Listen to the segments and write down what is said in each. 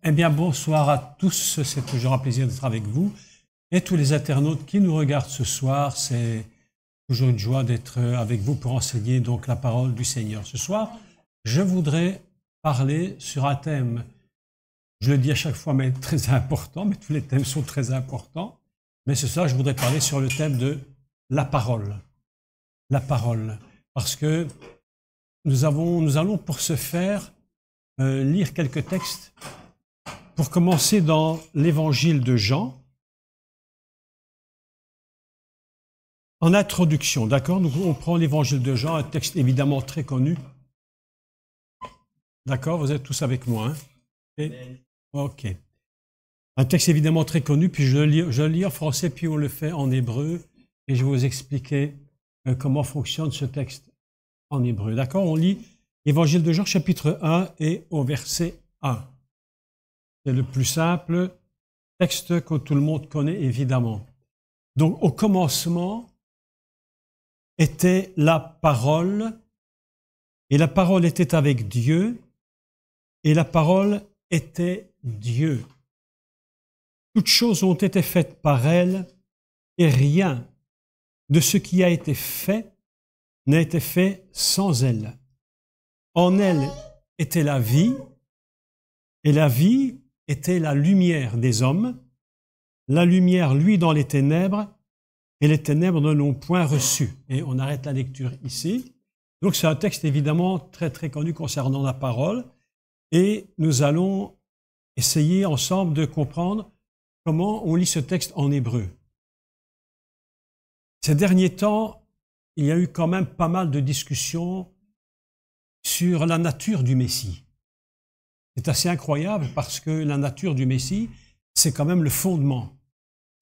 Eh bien, bonsoir à tous. C'est toujours un plaisir d'être avec vous. Et tous les internautes qui nous regardent ce soir, c'est toujours une joie d'être avec vous pour enseigner donc la parole du Seigneur. Ce soir, je voudrais parler sur un thème, je le dis à chaque fois, mais très important, mais tous les thèmes sont très importants. Mais ce soir, je voudrais parler sur le thème de la parole. La parole. Parce que nous allons pour ce faire lire quelques textes. Pour commencer dans l'évangile de Jean, en introduction, d'accord? On prend l'évangile de Jean, un texte évidemment très connu. D'accord? Vous êtes tous avec moi, hein? Ok. Un texte évidemment très connu, puis je le lis en français, puis on le fait en hébreu, et je vais vous expliquer comment fonctionne ce texte en hébreu. D'accord? On lit l'évangile de Jean, chapitre 1, et au verset 1. C'est le plus simple texte que tout le monde connaît, évidemment. Donc, au commencement était la parole, et la parole était avec Dieu, et la parole était Dieu. Toutes choses ont été faites par elle, et rien de ce qui a été fait n'a été fait sans elle. En elle était la vie, et la vie était la lumière des hommes. La lumière, lui, dans les ténèbres, et les ténèbres ne l'ont point reçu. Et on arrête la lecture ici. Donc c'est un texte évidemment très très connu concernant la parole, et nous allons essayer ensemble de comprendre comment on lit ce texte en hébreu. Ces derniers temps, il y a eu quand même pas mal de discussions sur la nature du Messie. C'est assez incroyable parce que la nature du Messie, c'est quand même le fondement.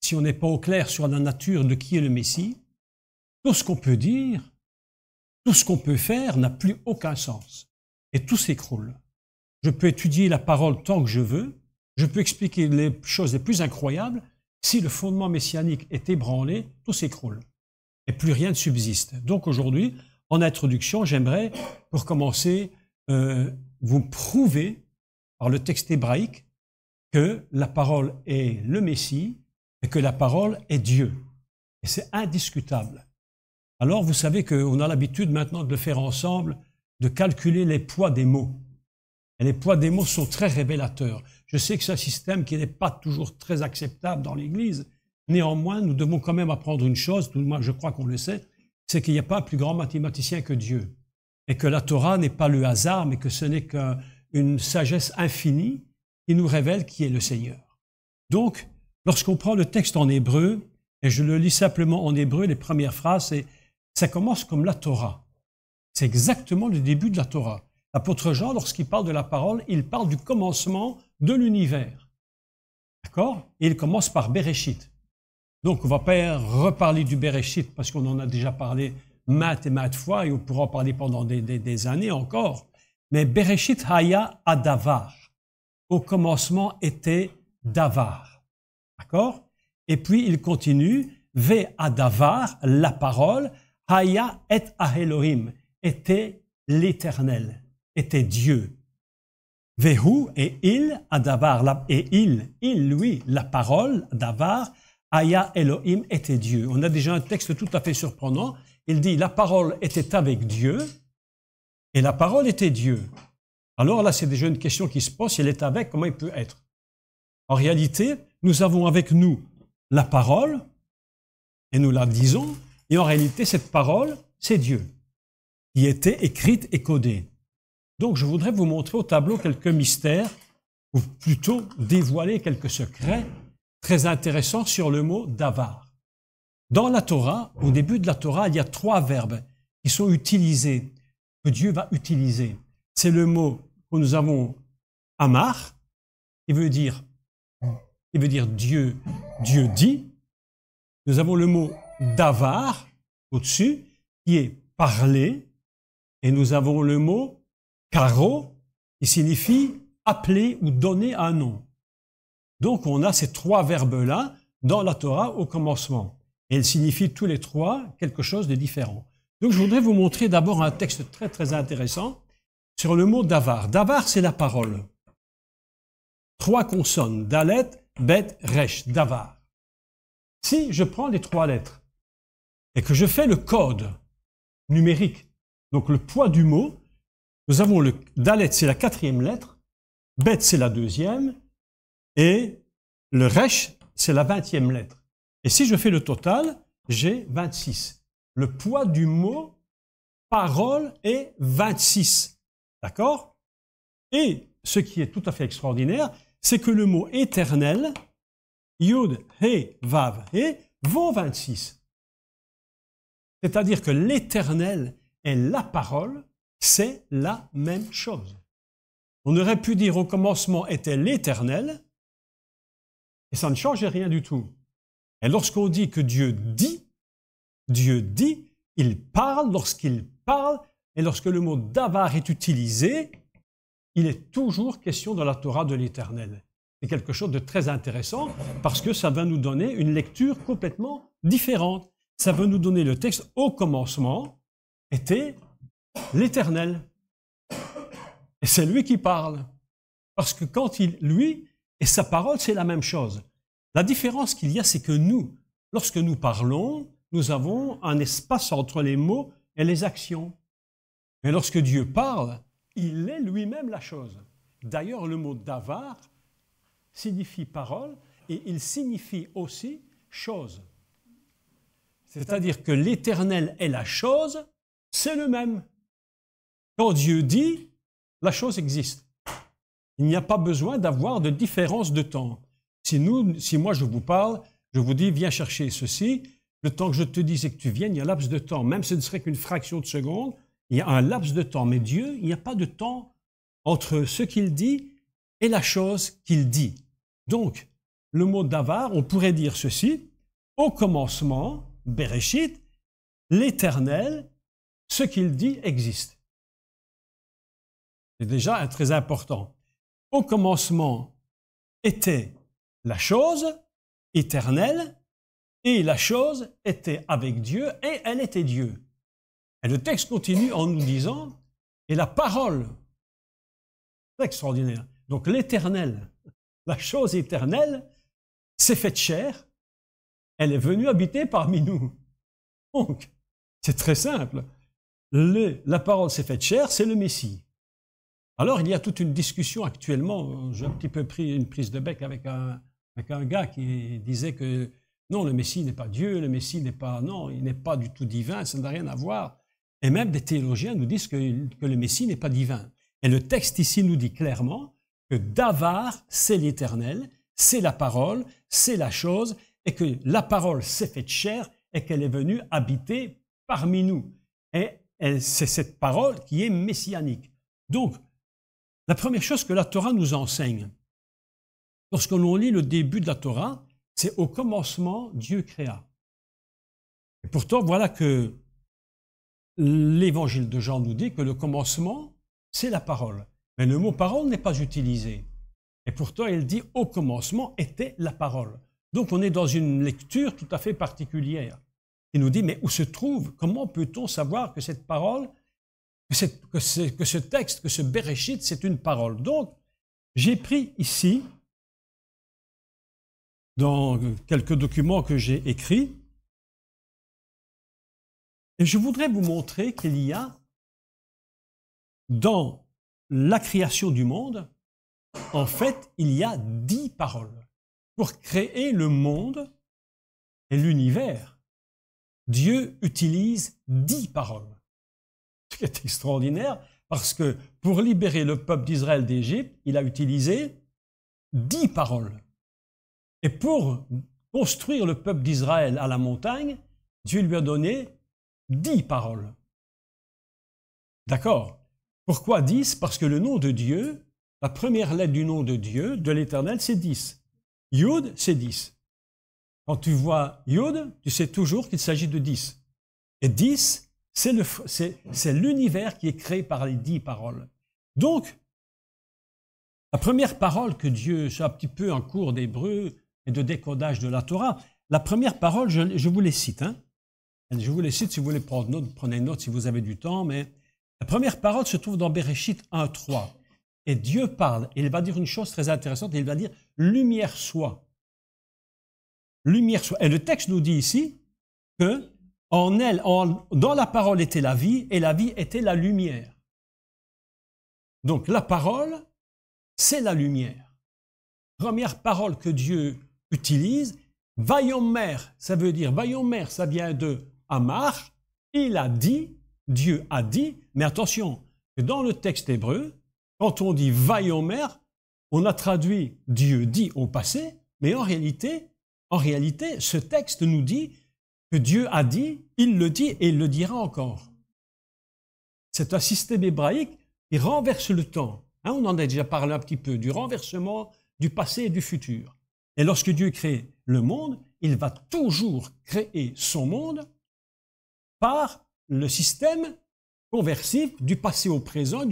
Si on n'est pas au clair sur la nature de qui est le Messie, tout ce qu'on peut dire, tout ce qu'on peut faire n'a plus aucun sens. Et tout s'écroule. Je peux étudier la parole tant que je veux, je peux expliquer les choses les plus incroyables, si le fondement messianique est ébranlé, tout s'écroule. Et plus rien ne subsiste. Donc aujourd'hui, en introduction, j'aimerais, pour commencer, vous prouver par le texte hébraïque que la parole est le Messie et que la parole est Dieu. Et c'est indiscutable. Alors vous savez qu'on a l'habitude maintenant de le faire ensemble, de calculer les poids des mots. Et les poids des mots sont très révélateurs. Je sais que c'est un système qui n'est pas toujours très acceptable dans l'Église. Néanmoins, nous devons quand même apprendre une chose, tout le moins je crois qu'on le sait, c'est qu'il n'y a pas un plus grand mathématicien que Dieu. Et que la Torah n'est pas le hasard, mais que ce n'est qu'une sagesse infinie qui nous révèle qui est le Seigneur. Donc, lorsqu'on prend le texte en hébreu, et je le lis simplement en hébreu, les premières phrases, ça commence comme la Torah. C'est exactement le début de la Torah. L'apôtre Jean, lorsqu'il parle de la parole, il parle du commencement de l'univers. D'accord? Et il commence par Bereshit. Donc, on ne va pas reparler du Bereshit parce qu'on en a déjà parlé maintes et maintes fois et on pourra en parler pendant des années encore. Mais Bereshit haya adavar. Au commencement était davar. D'accord? Et puis il continue, ve adavar, la parole, haya et Elohim, était l'Éternel, était Dieu. Vehu et il, adavar, et il, lui, la parole, davar, haya Elohim, était Dieu. On a déjà un texte tout à fait surprenant. Il dit, la parole était avec Dieu et la parole était Dieu. Alors là, c'est déjà une question qui se pose, si elle est avec, comment il peut être? En réalité, nous avons avec nous la parole, et nous la disons, et en réalité, cette parole, c'est Dieu, qui était écrite et codée. Donc, je voudrais vous montrer au tableau quelques mystères, ou plutôt dévoiler quelques secrets très intéressants sur le mot davar. Dans la Torah, au début de la Torah, il y a 3 verbes qui sont utilisés, que Dieu va utiliser. C'est le mot que nous avons amar, qui veut dire Dieu, Dieu dit. Nous avons le mot davar au-dessus, qui est parler, et nous avons le mot karo, qui signifie appeler ou donner un nom. Donc on a ces 3 verbes-là dans la Torah au commencement. Et ils signifient tous les 3 quelque chose de différent. Donc je voudrais vous montrer d'abord un texte très très intéressant sur le mot davar. Davar, c'est la parole. 3 consonnes, Dalet, Bet, Resh, Davar. Si je prends les 3 lettres et que je fais le code numérique, donc le poids du mot, nous avons le Dalet, c'est la 4e lettre, Bet, c'est la 2e, et le Resh, c'est la 20e lettre. Et si je fais le total, j'ai 26. Le poids du mot parole est 26. D'accord? Et ce qui est tout à fait extraordinaire, c'est que le mot éternel, Yud, He, Vav, He, vaut 26. C'est-à-dire que l'éternel et la parole, c'est la même chose. On aurait pu dire au commencement était l'éternel, et ça ne change rien du tout. Et lorsqu'on dit que Dieu dit, il parle lorsqu'il parle, et lorsque le mot davar est utilisé, il est toujours question dans la Torah de l'Éternel. C'est quelque chose de très intéressant parce que ça va nous donner une lecture complètement différente. Ça va nous donner le texte au commencement était l'Éternel. Et c'est lui qui parle. Parce que quand lui et sa parole, c'est la même chose. La différence qu'il y a, c'est que nous, lorsque nous parlons, nous avons un espace entre les mots et les actions. Mais lorsque Dieu parle, il est lui-même la chose. D'ailleurs, le mot davar signifie parole et il signifie aussi chose. C'est-à-dire que l'Éternel est la chose, c'est le même. Quand Dieu dit, la chose existe. Il n'y a pas besoin d'avoir de différence de temps. Si moi je vous parle, je vous dis, viens chercher ceci, le temps que je te dise et que tu viennes, il y a un laps de temps. Même si ce ne serait qu'une fraction de seconde, il y a un laps de temps. Mais Dieu, il n'y a pas de temps entre ce qu'il dit et la chose qu'il dit. Donc, le mot davar, on pourrait dire ceci, au commencement, Bereshit, l'Éternel, ce qu'il dit existe. C'est déjà très important. Au commencement était la chose éternelle, et la chose était avec Dieu, et elle était Dieu. Et le texte continue en nous disant, et la parole, c'est extraordinaire. Donc l'Éternel, la chose éternelle, s'est faite chair, elle est venue habiter parmi nous. Donc, c'est très simple. La parole s'est faite chair, c'est le Messie. Alors, il y a toute une discussion actuellement, j'ai un petit peu pris une prise de bec avec un gars qui disait que non, le Messie n'est pas Dieu, le Messie n'est pas, non, il n'est pas du tout divin, ça n'a rien à voir. Et même des théologiens nous disent que le Messie n'est pas divin. Et le texte ici nous dit clairement que davar, c'est l'Éternel, c'est la parole, c'est la chose, et que la parole s'est faite chair et qu'elle est venue habiter parmi nous. Et c'est cette parole qui est messianique. Donc, la première chose que la Torah nous enseigne, lorsque l'on lit le début de la Torah, c'est au commencement, Dieu créa. Et pourtant, voilà que l'évangile de Jean nous dit que le commencement, c'est la parole. Mais le mot parole n'est pas utilisé. Et pourtant, il dit au commencement était la parole. Donc, on est dans une lecture tout à fait particulière. Il nous dit, mais où se trouve, comment peut-on savoir que cette parole, que ce texte, que ce Bereshit, c'est une parole? Donc, j'ai pris ici, dans quelques documents que j'ai écrits, et je voudrais vous montrer qu'il y a, dans la création du monde, en fait, il y a 10 paroles. Pour créer le monde et l'univers, Dieu utilise 10 paroles. Ce qui est extraordinaire, parce que pour libérer le peuple d'Israël d'Égypte, il a utilisé 10 paroles. Et pour construire le peuple d'Israël à la montagne, Dieu lui a donné 10 paroles. D'accord? Pourquoi 10? Parce que le nom de Dieu, la première lettre du nom de Dieu, de l'Éternel, c'est 10. Yud, c'est 10. Quand tu vois Yud, tu sais toujours qu'il s'agit de 10. Et 10, c'est l'univers qui est créé par les 10 paroles. Donc, la première parole que Dieu, c'est un petit peu en cours d'hébreu et de décodage de la Torah, la première parole, je vous les cite. Hein. Je vous les cite, si vous voulez prendre note, prenez note si vous avez du temps, mais la première parole se trouve dans Bereshit 1.3. et Dieu parle. Et il va dire une chose très intéressante, il va dire « lumière soit ». Lumière soit. Et le texte nous dit ici que dans la parole était la vie, et la vie était la lumière. Donc la parole, c'est la lumière. Première parole que Dieu utilise, Vayomer, ça veut dire, Vayomer, ça vient de Amar, il a dit, Dieu a dit, mais attention, dans le texte hébreu, quand on dit Vayomer, on a traduit Dieu dit au passé, mais en réalité, ce texte nous dit que Dieu a dit, il le dit et il le dira encore. C'est un système hébraïque qui renverse le temps. Hein, on en a déjà parlé un petit peu, du renversement du passé et du futur. Et lorsque Dieu crée le monde, il va toujours créer son monde par le système conversif du passé au présent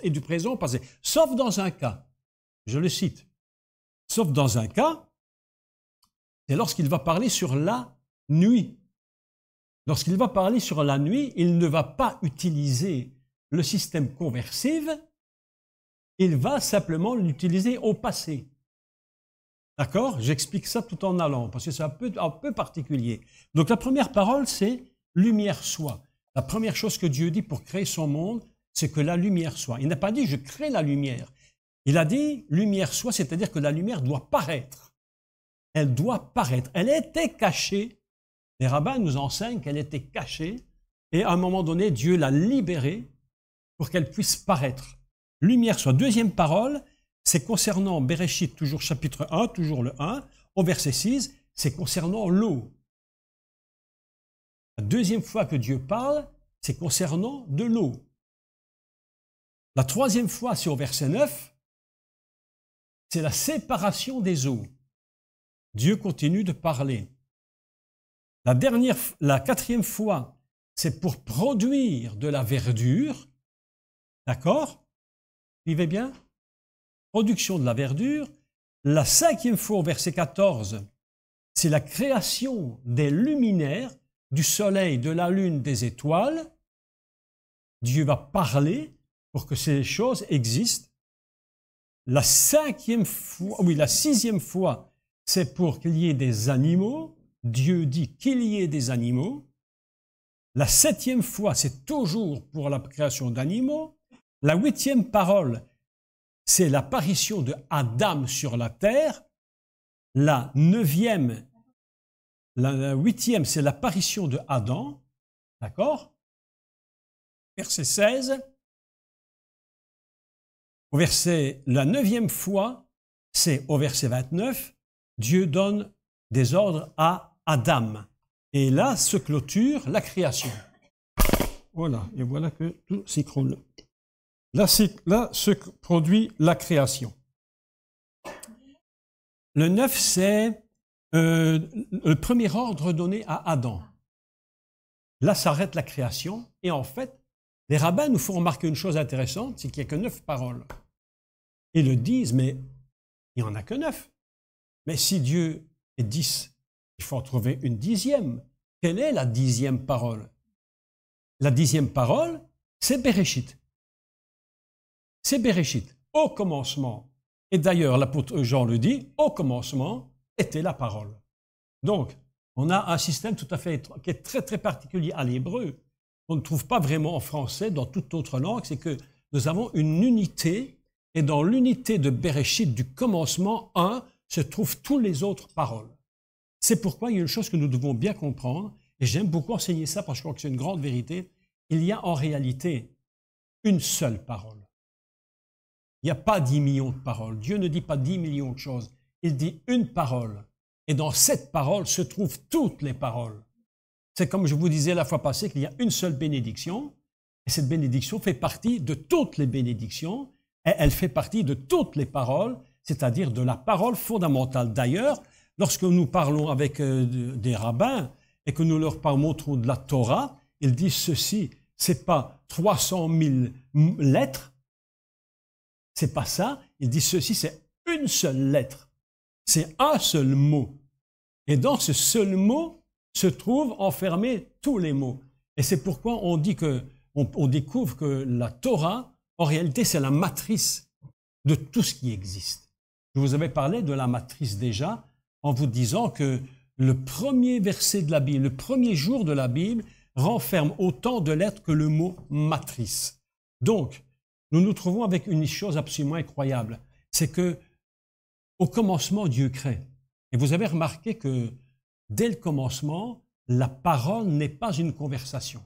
et du présent au passé. Sauf dans un cas, je le cite, sauf dans un cas, c'est lorsqu'il va parler sur la nuit. Lorsqu'il va parler sur la nuit, il ne va pas utiliser le système conversif, il va simplement l'utiliser au passé. D'accord? J'explique ça tout en allant, parce que c'est un peu particulier. Donc la première parole, c'est « lumière soit ». La première chose que Dieu dit pour créer son monde, c'est que la lumière soit. Il n'a pas dit « je crée la lumière ». Il a dit « lumière soit », c'est-à-dire que la lumière doit paraître. Elle doit paraître. Elle était cachée. Les rabbins nous enseignent qu'elle était cachée, et à un moment donné, Dieu l'a libérée pour qu'elle puisse paraître. Lumière soit. Deuxième parole, c'est concernant Bereshit, toujours chapitre 1, toujours le 1, au verset 6, c'est concernant l'eau. La deuxième fois que Dieu parle, c'est concernant de l'eau. La troisième fois, c'est au verset 9, c'est la séparation des eaux. Dieu continue de parler. La quatrième fois, c'est pour produire de la verdure. D'accord? Suivez bien? Production de la verdure. La cinquième fois, au verset 14, c'est la création des luminaires, du soleil, de la lune, des étoiles. Dieu va parler pour que ces choses existent. La sixième fois, c'est pour qu'il y ait des animaux. Dieu dit qu'il y ait des animaux. La septième fois, c'est toujours pour la création d'animaux. La huitième parole, c'est l'apparition de Adam sur la terre. La huitième, c'est l'apparition de Adam. D'accord? Verset 16. La neuvième fois, c'est au verset 29, Dieu donne des ordres à Adam. Et là se clôture la création. Voilà, et voilà que tout s'écroule. Là se produit la création. Le 9, c'est le premier ordre donné à Adam. Là s'arrête la création, et en fait, les rabbins nous font remarquer une chose intéressante, c'est qu'il n'y a que 9 paroles. Ils le disent, mais il n'y en a que 9. Mais si Dieu est 10, il faut en trouver une dixième. Quelle est la dixième parole? La dixième parole, c'est Bereshit. C'est Bereshit, au commencement. Et d'ailleurs, l'apôtre Jean le dit, au commencement était la parole. Donc, on a un système tout à fait qui est très très particulier à l'hébreu, qu'on ne trouve pas vraiment en français, dans toute autre langue, c'est que nous avons une unité, et dans l'unité de Bereshit, du commencement 1, se trouvent toutes les autres paroles. C'est pourquoi il y a une chose que nous devons bien comprendre, et j'aime beaucoup enseigner ça parce que je crois que c'est une grande vérité, il y a en réalité une seule parole. Il n'y a pas 10 millions de paroles. Dieu ne dit pas 10 millions de choses. Il dit une parole. Et dans cette parole se trouvent toutes les paroles. C'est comme je vous disais la fois passée qu'il y a une seule bénédiction. Et cette bénédiction fait partie de toutes les bénédictions. Et elle fait partie de toutes les paroles, c'est-à-dire de la parole fondamentale. D'ailleurs, lorsque nous parlons avec des rabbins et que nous leur montrons de la Torah, ils disent ceci, c'est pas 300 000 lettres, c'est pas ça. Ils disent ceci, c'est une seule lettre. C'est un seul mot. Et dans ce seul mot se trouvent enfermés tous les mots. Et c'est pourquoi on dit on découvre que la Torah, en réalité, c'est la matrice de tout ce qui existe. Je vous avais parlé de la matrice déjà en vous disant que le premier verset de la Bible, le premier jour de la Bible, renferme autant de lettres que le mot matrice. Donc, nous nous trouvons avec une chose absolument incroyable, c'est que au commencement, Dieu crée. Et vous avez remarqué que dès le commencement, la parole n'est pas une conversation.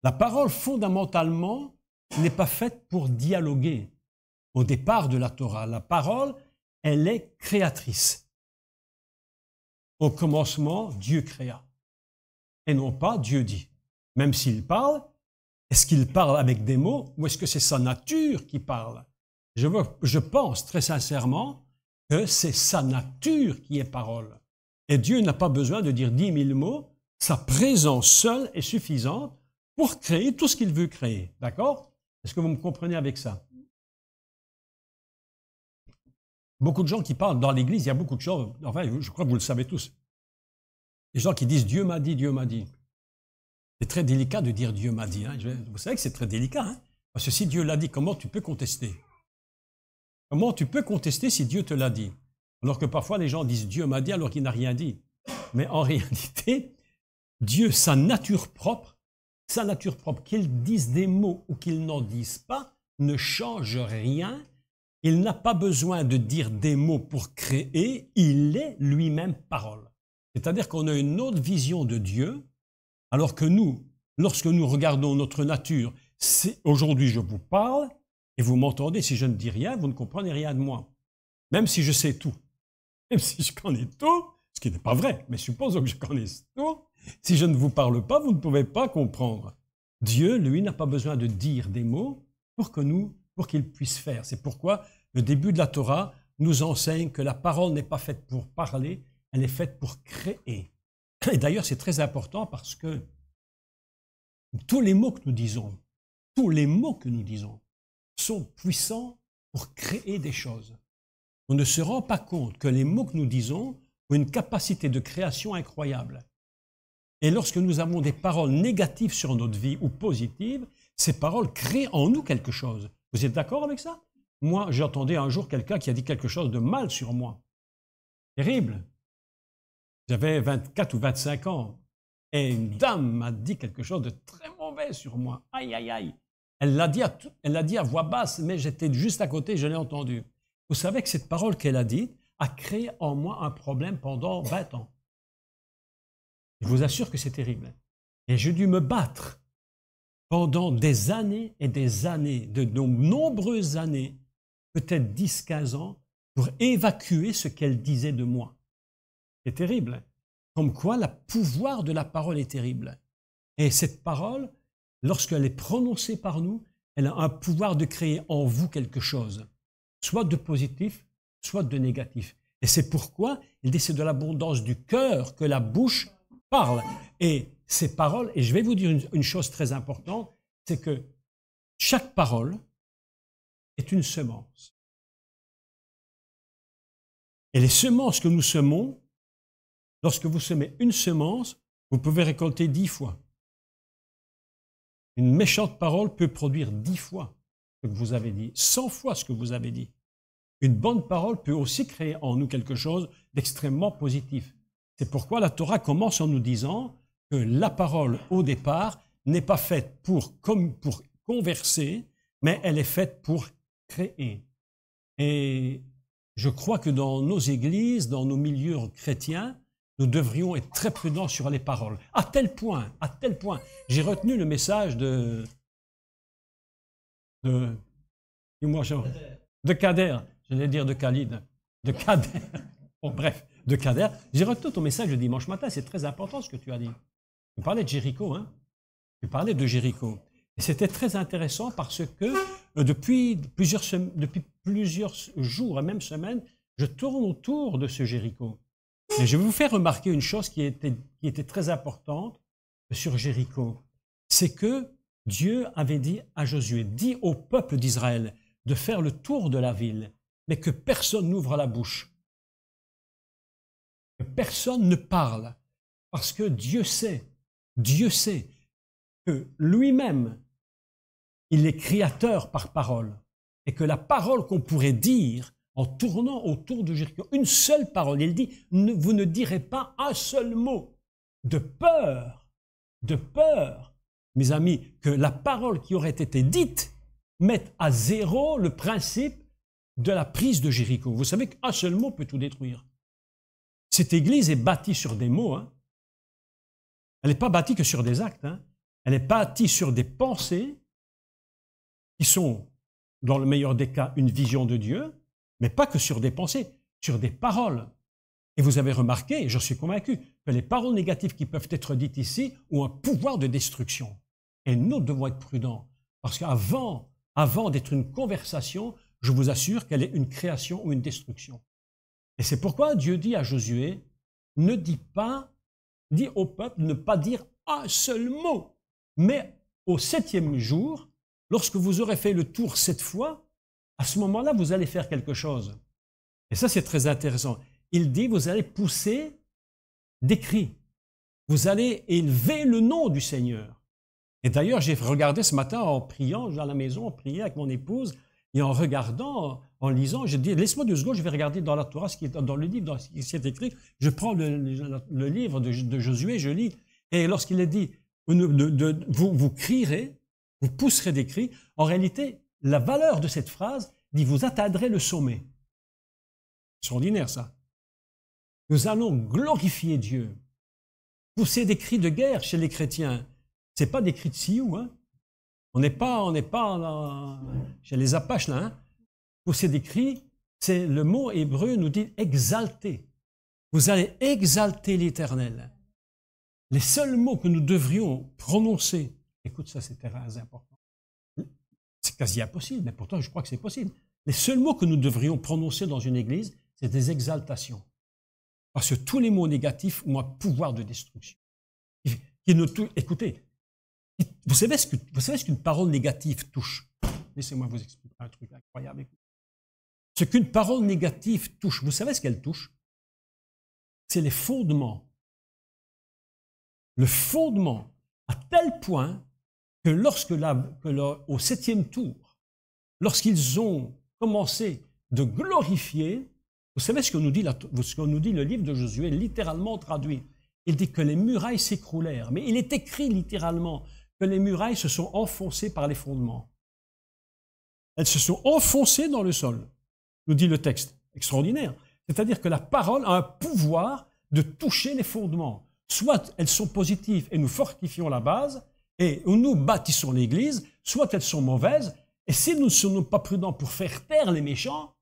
La parole, fondamentalement, n'est pas faite pour dialoguer. Au départ de la Torah, la parole, elle est créatrice. Au commencement, Dieu créa. Et non pas Dieu dit. Même s'il parle, est-ce qu'il parle avec des mots ou est-ce que c'est sa nature qui parle? Je pense très sincèrement que c'est sa nature qui est parole. Et Dieu n'a pas besoin de dire 10 000 mots. Sa présence seule est suffisante pour créer tout ce qu'il veut créer. D'accord? Est-ce que vous me comprenez avec ça? Beaucoup de gens qui parlent dans l'Église, il y a beaucoup de choses, enfin, je crois que vous le savez tous. Les gens qui disent « Dieu m'a dit, Dieu m'a dit ». C'est très délicat de dire « Dieu m'a dit ». Hein. Vous savez que c'est très délicat. Hein? Parce que si Dieu l'a dit, comment tu peux contester? Comment tu peux contester si Dieu te l'a dit? Alors que parfois les gens disent « Dieu m'a dit » alors qu'il n'a rien dit. Mais en réalité, Dieu, sa nature propre, qu'il dise des mots ou qu'il n'en dise pas, ne change rien. Il n'a pas besoin de dire des mots pour créer, il est lui-même parole. C'est-à-dire qu'on a une autre vision de Dieu, alors que nous, lorsque nous regardons notre nature, aujourd'hui je vous parle, et vous m'entendez, si je ne dis rien, vous ne comprenez rien de moi. Même si je sais tout, même si je connais tout, ce qui n'est pas vrai, mais supposons que je connaisse tout, si je ne vous parle pas, vous ne pouvez pas comprendre. Dieu, lui, n'a pas besoin de dire des mots pour qu'il puisse faire. C'est pourquoi le début de la Torah nous enseigne que la parole n'est pas faite pour parler, elle est faite pour créer. Et d'ailleurs, c'est très important parce que tous les mots que nous disons, sont puissants pour créer des choses. On ne se rend pas compte que les mots que nous disons ont une capacité de création incroyable. Et lorsque nous avons des paroles négatives sur notre vie ou positives, ces paroles créent en nous quelque chose. Vous êtes d'accord avec ça? Moi, j'entendais un jour quelqu'un qui a dit quelque chose de mal sur moi. Terrible. J'avais 24 ou 25 ans. Et une dame m'a dit quelque chose de très mauvais sur moi. Aïe, aïe, aïe. Elle l'a dit à voix basse, mais j'étais juste à côté, je l'ai entendu. Vous savez que cette parole qu'elle a dite a créé en moi un problème pendant 20 ans. Je vous assure que c'est terrible. Et j'ai dû me battre pendant des années et des années, de nombreuses années, peut-être 10, 15 ans, pour évacuer ce qu'elle disait de moi. C'est terrible. Comme quoi, le pouvoir de la parole est terrible. Et cette parole, lorsqu'elle est prononcée par nous, elle a un pouvoir de créer en vous quelque chose, soit de positif, soit de négatif. Et c'est pourquoi il dit c'est de l'abondance du cœur que la bouche parle. Et ces paroles, et je vais vous dire une chose très importante, c'est que chaque parole est une semence. Et les semences que nous semons, lorsque vous semez une semence, vous pouvez récolter 10 fois. Une méchante parole peut produire 10 fois ce que vous avez dit, 100 fois ce que vous avez dit. Une bonne parole peut aussi créer en nous quelque chose d'extrêmement positif. C'est pourquoi la Torah commence en nous disant que la parole, au départ, n'est pas faite pour converser, mais elle est faite pour créer. Et je crois que dans nos églises, dans nos milieux chrétiens, nous devrions être très prudents sur les paroles. À tel point, j'ai retenu le message de Kader, j'allais dire de Khalid, de Kader, bon bref, de Kader. J'ai retenu ton message de dimanche matin, c'est très important ce que tu as dit. Tu parlais de Jéricho, hein? Tu parlais de Jéricho. Et c'était très intéressant parce que depuis plusieurs jours et même semaines, je tourne autour de ce Jéricho. Et je vais vous faire remarquer une chose qui était très importante sur Jéricho. C'est que Dieu avait dit à Josué, dis au peuple d'Israël de faire le tour de la ville, mais que personne n'ouvre la bouche. Que personne ne parle. Parce que Dieu sait que lui-même, il est créateur par parole. et que la parole qu'on pourrait dire en tournant autour de Jéricho, une seule parole, il dit, vous ne direz pas un seul mot de peur, mes amis, que la parole qui aurait été dite mette à zéro le principe de la prise de Jéricho. Vous savez qu'un seul mot peut tout détruire. Cette église est bâtie sur des mots. Hein. Elle n'est pas bâtie que sur des actes. Hein. Elle est bâtie sur des pensées qui sont, dans le meilleur des cas, une vision de Dieu, mais pas que sur des pensées, sur des paroles. Et vous avez remarqué, et j'en suis convaincu, que les paroles négatives qui peuvent être dites ici ont un pouvoir de destruction. Et nous devons être prudents, parce qu'avant d'être une conversation, je vous assure qu'elle est une création ou une destruction. Et c'est pourquoi Dieu dit à Josué, dis au peuple ne pas dire un seul mot, mais au 7e jour, lorsque vous aurez fait le tour 7 fois, à ce moment-là, vous allez faire quelque chose. Et ça, c'est très intéressant. Il dit, vous allez pousser des cris. Vous allez élever le nom du Seigneur. Et d'ailleurs, j'ai regardé ce matin en priant, à la maison, on priait avec mon épouse, et en regardant, en lisant, j'ai dit, laisse-moi 2 secondes, je vais regarder dans la Torah, ce qui est dans le livre, dans ce qui est écrit. Je prends le livre de Josué, je lis. Et lorsqu'il est dit, vous crierez, vous pousserez des cris, en réalité, la valeur de cette phrase dit, vous atteindrez le sommet. C'est extraordinaire, ça. Nous allons glorifier Dieu. Pousser des cris de guerre chez les chrétiens. Ce n'est pas des cris de sioux, hein. On n'est pas chez les Apaches, là. Hein. Pousser des cris, c'est le mot hébreu nous dit exalter. Vous allez exalter l'Éternel. Les seuls mots que nous devrions prononcer, écoute ça, c'est très important. C'est quasi impossible, mais pourtant je crois que c'est possible. Les seuls mots que nous devrions prononcer dans une église, c'est des exaltations. Parce que tous les mots négatifs ont un pouvoir de destruction. Écoutez, vous savez ce qu'une parole négative touche? Laissez-moi vous expliquer un truc incroyable. Ce qu'une parole négative touche, vous savez ce qu'elle touche? C'est les fondements. Le fondement, à tel point que au 7e tour, lorsqu'ils ont commencé de glorifier, vous savez ce que nous dit le livre de Josué, littéralement traduit. Il dit que les murailles s'écroulèrent, mais il est écrit littéralement que les murailles se sont enfoncées par les fondements. Elles se sont enfoncées dans le sol, nous dit le texte. Extraordinaire. C'est-à-dire que la parole a un pouvoir de toucher les fondements. Soit elles sont positives et nous fortifions la base, et nous bâtissons l'Église, soit elles sont mauvaises, et si nous ne sommes pas prudents pour faire taire les méchants,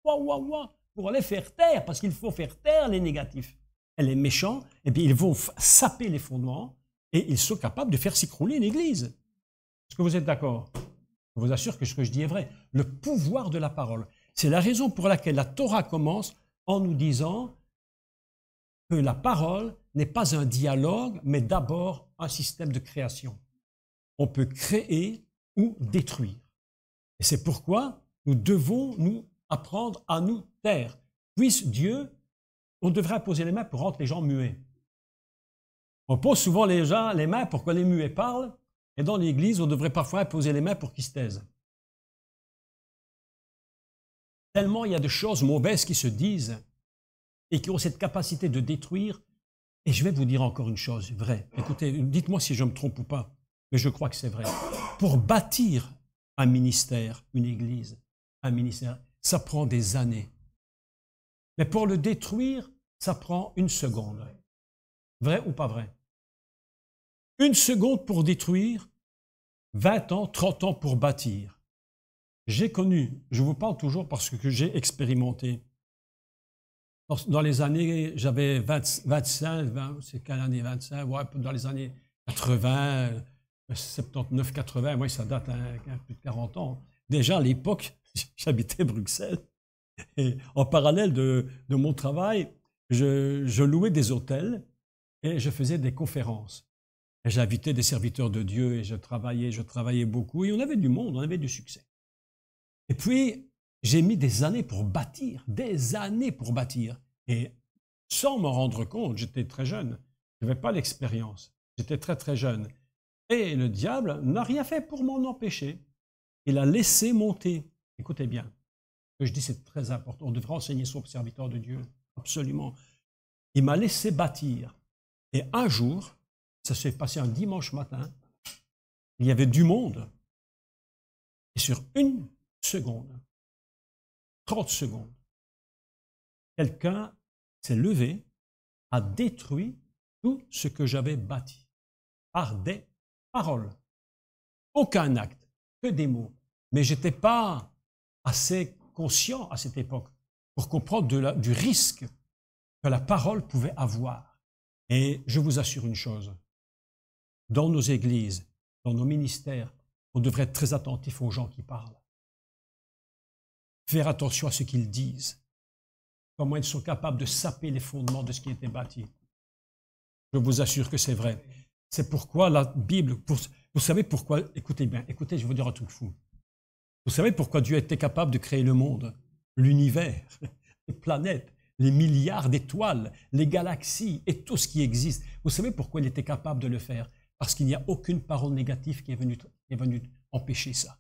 pour les faire taire, parce qu'il faut faire taire les négatifs. Et les méchants, eh bien, ils vont saper les fondements, et ils sont capables de faire s'écrouler l'Église. Est-ce que vous êtes d'accord? Je vous assure que ce que je dis est vrai. Le pouvoir de la parole. C'est la raison pour laquelle la Torah commence en nous disant que la parole n'est pas un dialogue, mais d'abord un système de création. On peut créer ou détruire. Et c'est pourquoi nous devons nous apprendre à nous taire. Puisse Dieu, on devrait imposer les mains pour rendre les gens muets. On pose souvent les mains pour que les muets parlent, et dans l'Église, on devrait parfois imposer les mains pour qu'ils se taisent. Tellement il y a de choses mauvaises qui se disent et qui ont cette capacité de détruire. Et je vais vous dire encore une chose vraie. Écoutez, dites-moi si je me trompe ou pas, mais je crois que c'est vrai. Pour bâtir un ministère, une église, un ministère, ça prend des années. Mais pour le détruire, ça prend 1 seconde. Vrai ou pas vrai? 1 seconde pour détruire, 20 ans, 30 ans pour bâtir. J'ai connu, je vous parle toujours parce que j'ai expérimenté. Dans les années, j'avais 25, c'est quelle année 25? Ouais, dans les années 80, 79, 80, moi ça date plus de 40 ans. Déjà à l'époque, j'habitais Bruxelles. Et en parallèle de mon travail, je louais des hôtels et je faisais des conférences. J'invitais des serviteurs de Dieu et je travaillais beaucoup et on avait du monde, on avait du succès. Et puis, j'ai mis des années pour bâtir, Et sans m'en rendre compte, j'étais très jeune, je n'avais pas l'expérience, j'étais très très jeune. Et le diable n'a rien fait pour m'en empêcher. Il a laissé monter. écoutez bien, ce que je dis c'est très important, on devrait enseigner ça aux serviteurs de Dieu, absolument. Il m'a laissé bâtir, et un jour, ça s'est passé un dimanche matin, il y avait du monde, et sur une seconde, 30 secondes, quelqu'un s'est levé, a détruit tout ce que j'avais bâti par des paroles. Aucun acte, que des mots. Mais je n'étais pas assez conscient à cette époque pour comprendre du risque que la parole pouvait avoir. Et je vous assure une chose, dans nos églises, dans nos ministères, on devrait être très attentif aux gens qui parlent. Faire attention à ce qu'ils disent. Comment ils sont capables de saper les fondements de ce qui a été bâti. Je vous assure que c'est vrai. C'est pourquoi la Bible, vous savez pourquoi, écoutez bien, écoutez, je vais vous dire un truc fou. Vous savez pourquoi Dieu était capable de créer le monde, l'univers, les planètes, les milliards d'étoiles, les galaxies et tout ce qui existe. Vous savez pourquoi il était capable de le faire? Parce qu'il n'y a aucune parole négative qui est venue empêcher ça.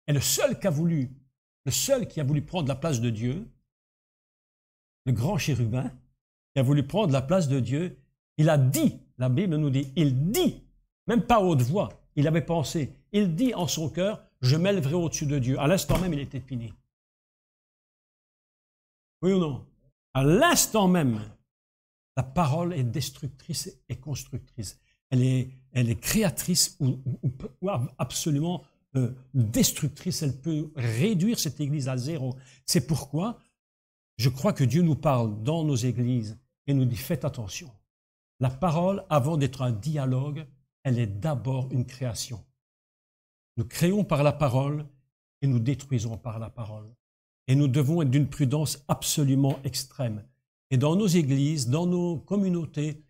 Et le seul qui a voulu prendre la place de Dieu, le grand chérubin, qui a voulu prendre la place de Dieu, il a dit, la Bible nous dit, il dit, même pas à haute voix, il avait pensé, il dit en son cœur, je m'élèverai au-dessus de Dieu. À l'instant même, il était fini. Oui ou non? À l'instant même, la parole est destructrice et constructrice. Elle est créatrice ou absolument destructrice. Elle peut réduire cette église à zéro. C'est pourquoi je crois que Dieu nous parle dans nos églises et nous dit faites attention. La parole, avant d'être un dialogue, elle est d'abord une création. Nous créons par la parole et nous détruisons par la parole. Et nous devons être d'une prudence absolument extrême. Et dans nos églises, dans nos communautés,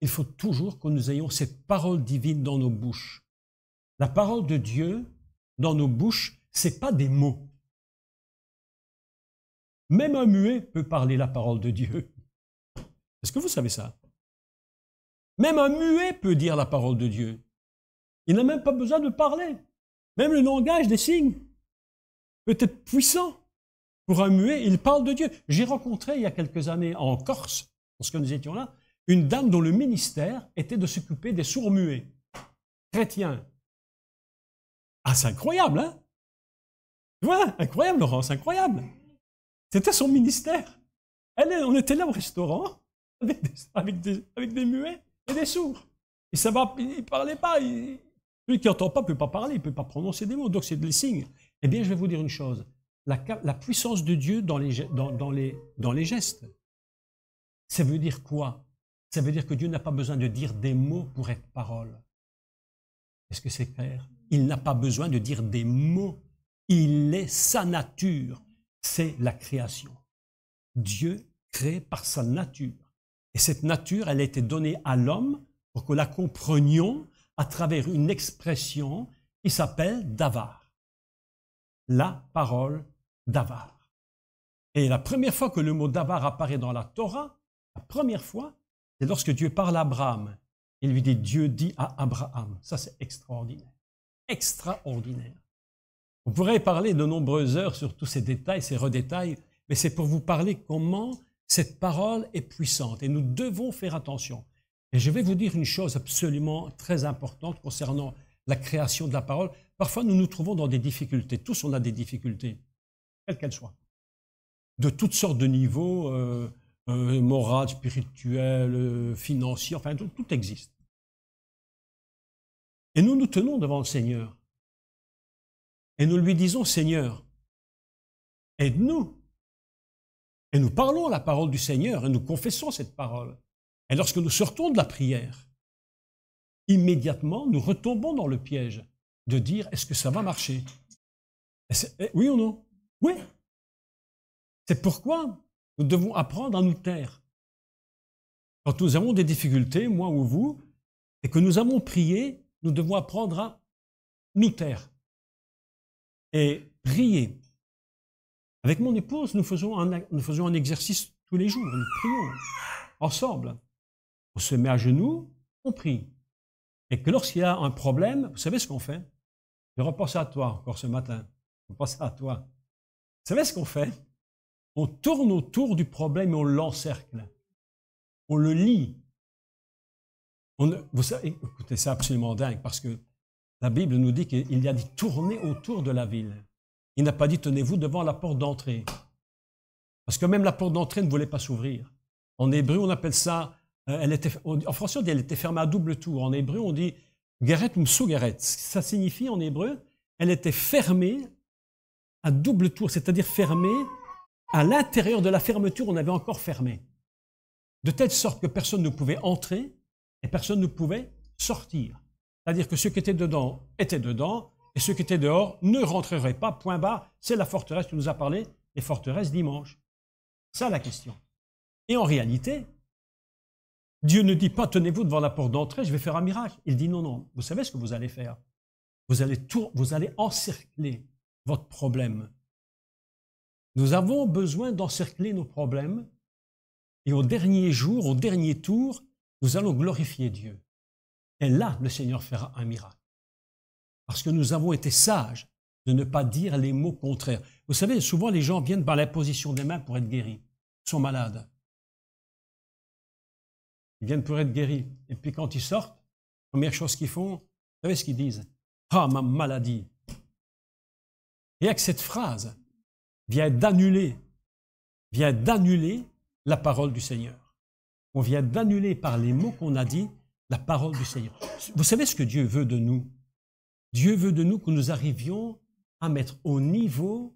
il faut toujours que nous ayons cette parole divine dans nos bouches. La parole de Dieu dans nos bouches, ce n'est pas des mots. Même un muet peut parler la parole de Dieu. Est-ce que vous savez ça? Même un muet peut dire la parole de Dieu. Il n'a même pas besoin de parler. Même le langage des signes peut être puissant. Pour un muet, il parle de Dieu. J'ai rencontré il y a quelques années en Corse, lorsque nous étions là, une dame dont le ministère était de s'occuper des sourds-muets, chrétiens. Ah, c'est incroyable, hein? Tu vois, incroyable, Laurence, incroyable. C'était son ministère. On était là au restaurant avec des muets et des sourds. Et ça va, il ne parlait pas. Celui qui n'entend pas ne peut pas parler, il ne peut pas prononcer des mots. Donc c'est des signes. Eh bien, je vais vous dire une chose. La puissance de Dieu dans les gestes, ça veut dire quoi? Ça veut dire que Dieu n'a pas besoin de dire des mots pour être parole. Est-ce que c'est clair? Il n'a pas besoin de dire des mots. Il est sa nature. C'est la création. Dieu crée par sa nature. Et cette nature, elle a été donnée à l'homme pour que la comprenions à travers une expression qui s'appelle Davar. La parole Davar. Et la première fois que le mot Davar apparaît dans la Torah, la première fois, c'est lorsque Dieu parle à Abraham. Il lui dit, Dieu dit à Abraham. Ça, c'est extraordinaire. Extraordinaire. On pourrait parler de nombreuses heures sur tous ces détails, ces redétails, mais c'est pour vous parler comment cette parole est puissante et nous devons faire attention. Et je vais vous dire une chose absolument très importante concernant la création de la parole. Parfois, nous nous trouvons dans des difficultés. Tous, on a des difficultés, quelles qu'elles soient, de toutes sortes de niveaux, moral, spirituel, financier, enfin, tout existe. Et nous nous tenons devant le Seigneur. Et nous lui disons, Seigneur, aide-nous. Et nous parlons la parole du Seigneur et nous confessons cette parole. Et lorsque nous sortons de la prière, immédiatement, nous retombons dans le piège de dire, est-ce que ça va marcher? Oui ou non? Oui. C'est pourquoi nous devons apprendre à nous taire. Quand nous avons des difficultés, moi ou vous, et que nous avons prié, nous devons apprendre à nous taire. Et prier. Avec mon épouse, nous faisons un exercice tous les jours. Nous prions ensemble. On se met à genoux, on prie. Et que lorsqu'il y a un problème, vous savez ce qu'on fait? Je repense à toi encore ce matin. Je pense à toi. Vous savez ce qu'on fait? On tourne autour du problème et on l'encercle. On le lie. Vous savez, écoutez, c'est absolument dingue parce que la Bible nous dit qu'il y a dit tourner autour de la ville. Il n'a pas dit tenez-vous devant la porte d'entrée. Parce que même la porte d'entrée ne voulait pas s'ouvrir. En hébreu, on appelle ça, en français, on dit elle était fermée à double tour. En hébreu, on dit Geret msou Geret. Ça signifie en hébreu, elle était fermée à double tour, c'est-à-dire fermée à l'intérieur de la fermeture, on avait encore fermé. De telle sorte que personne ne pouvait entrer et personne ne pouvait sortir. C'est-à-dire que ceux qui étaient dedans et ceux qui étaient dehors ne rentreraient pas, point barre. C'est la forteresse, tu nous as parlé, les forteresses dimanche. Ça la question. Et en réalité, Dieu ne dit pas tenez-vous devant la porte d'entrée, je vais faire un miracle. Il dit non, non, vous savez ce que vous allez faire. Vous allez encercler votre problème. Nous avons besoin d'encercler nos problèmes et au dernier jour, au dernier tour, nous allons glorifier Dieu. Et là, le Seigneur fera un miracle. Parce que nous avons été sages de ne pas dire les mots contraires. Vous savez, souvent les gens viennent par l'imposition des mains pour être guéris. Ils sont malades. Ils viennent pour être guéris. Et puis quand ils sortent, la première chose qu'ils font, vous savez ce qu'ils disent? Ah, ma maladie. Et avec cette phrase, vient d'annuler la parole du Seigneur. On vient d'annuler par les mots qu'on a dit la parole du Seigneur. Vous savez ce que Dieu veut de nous? Dieu veut de nous que nous arrivions à mettre au niveau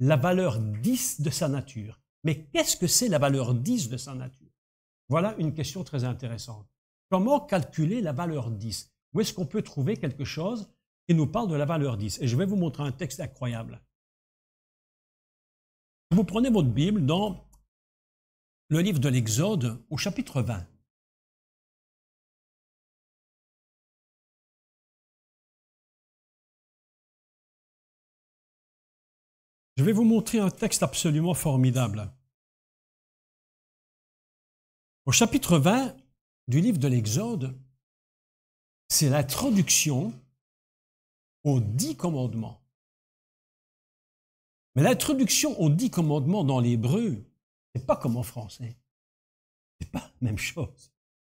la valeur 10 de sa nature. Mais qu'est-ce que c'est la valeur 10 de sa nature? Voilà une question très intéressante. Comment calculer la valeur 10? Où est-ce qu'on peut trouver quelque chose qui nous parle de la valeur 10? Et je vais vous montrer un texte incroyable. Vous prenez votre Bible dans le livre de l'Exode au chapitre 20. Je vais vous montrer un texte absolument formidable. Au chapitre 20 du livre de l'Exode, c'est l'introduction aux 10 commandements. Mais l'introduction aux 10 commandements dans l'hébreu, ce n'est pas comme en français. Ce n'est pas la même chose.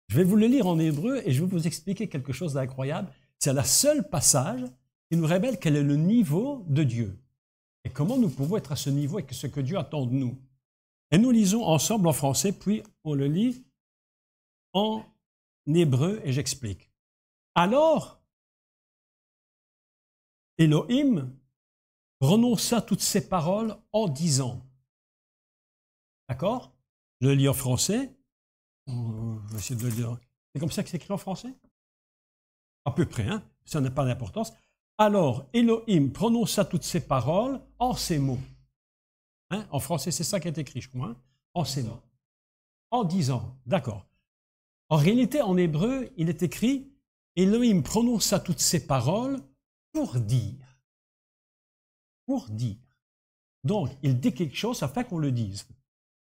Je vais vous le lire en hébreu et je vais vous expliquer quelque chose d'incroyable. C'est le seul passage qui nous révèle quel est le niveau de Dieu. Et comment nous pouvons être à ce niveau et ce que Dieu attend de nous. Et nous lisons ensemble en français, puis on le lit en hébreu et j'explique. Alors, Elohim prononça toutes ces paroles en disant. D'accord? Je le lis en français. Je vais essayer de le lire. C'est comme ça que c'est écrit en français? À peu près, hein? Ça n'a pas d'importance. Alors, Elohim prononça toutes ces paroles en ces mots. Hein? En français, c'est ça qui est écrit, je crois. Hein? En ces mots. En disant. D'accord. En réalité, en hébreu, il est écrit Elohim prononça toutes ces paroles pour dire. Pour dire. Donc, il dit quelque chose afin qu'on le dise.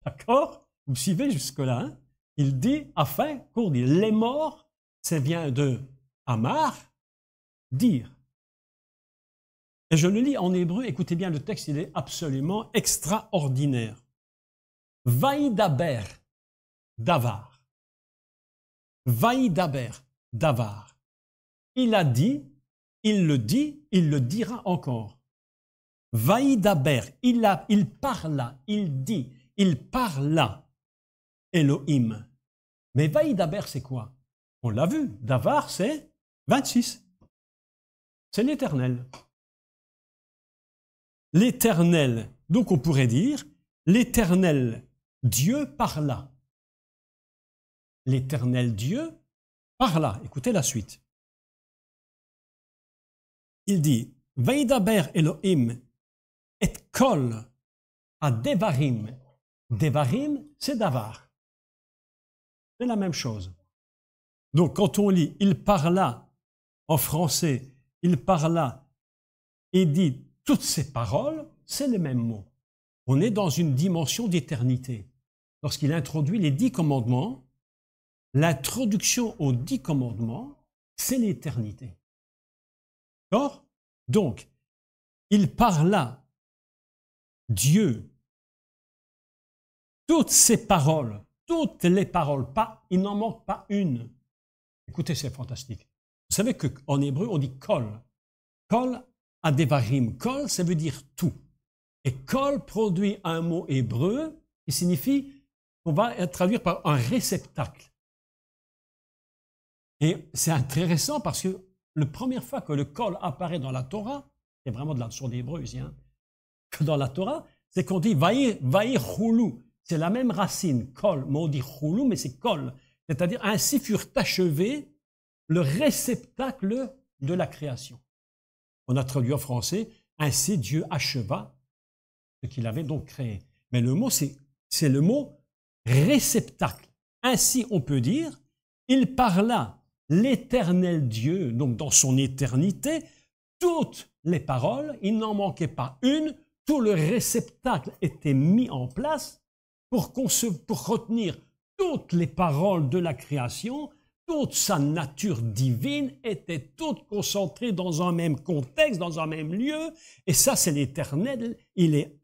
D'accord? Vous suivez jusque-là. Hein? Il dit afin qu'on dise. Les morts, ça vient de Amar, dire. Et je le lis en hébreu, écoutez bien le texte, il est absolument extraordinaire. Vaïdaber, davar. Vaïdaber, davar. Il a dit, il le dit, il le dira encore. Vaïdaber, il parla, il dit, il parla. Elohim. Mais Vaïdaber, c'est quoi? On l'a vu, davar, c'est 26. C'est l'Éternel. L'Éternel, donc on pourrait dire, l'Éternel Dieu parla. L'Éternel Dieu parla. Écoutez la suite. Il dit, Vaïdaber Elohim et kol à Devarim. Devarim, c'est davar. C'est la même chose. Donc quand on lit, il parla en français, il parla et dit toutes ces paroles, c'est le même mot. On est dans une dimension d'éternité. Lorsqu'il introduit les 10 commandements, l'introduction aux 10 commandements, c'est l'éternité. D'accord? Donc, il parla, Dieu, toutes ces paroles, toutes les paroles, pas, il n'en manque pas une. Écoutez, c'est fantastique. Vous savez qu'en hébreu, on dit kol. Kol adevarim. Kol, ça veut dire tout. Et kol produit un mot hébreu qui signifie, on va traduire par un réceptacle. Et c'est intéressant parce que la première fois que le kol apparaît dans la Torah, c'est vraiment de la source d'hébreu ici, hein, que dans la Torah, c'est qu'on dit vaïr choulou. C'est la même racine, kol, mais on dit choulou, mais c'est kol. C'est-à-dire, ainsi furent achevés le réceptacle de la création. On a traduit en français, ainsi Dieu acheva ce qu'il avait donc créé. Mais le mot, c'est le mot réceptacle. Ainsi, on peut dire, il parla l'Éternel Dieu, donc dans son éternité, toutes les paroles, il n'en manquait pas une, tout le réceptacle était mis en place pour retenir toutes les paroles de la création, toute sa nature divine était toute concentrée dans un même contexte, dans un même lieu, et ça c'est l'Éternel, il est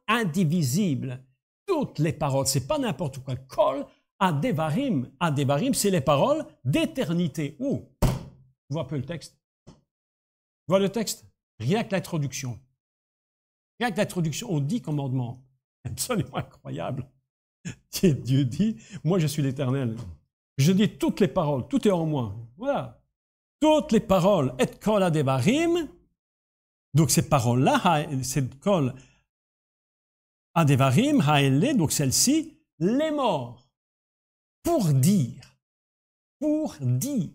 indivisible. Toutes les paroles, c'est pas n'importe quoi, kol adevarim, adevarim c'est les paroles d'éternité. Oh, tu vois un peu le texte? Tu vois le texte? Rien que l'introduction. Rien que l'introduction aux 10 commandements. Absolument incroyable. Dieu dit, moi je suis l'Éternel. Je dis toutes les paroles, tout est en moi. Voilà. Toutes les paroles, et kol adevarim. Donc ces paroles-là, c'est kol adevarim, haele, donc celle-ci, les morts. Pour dire. Pour dire.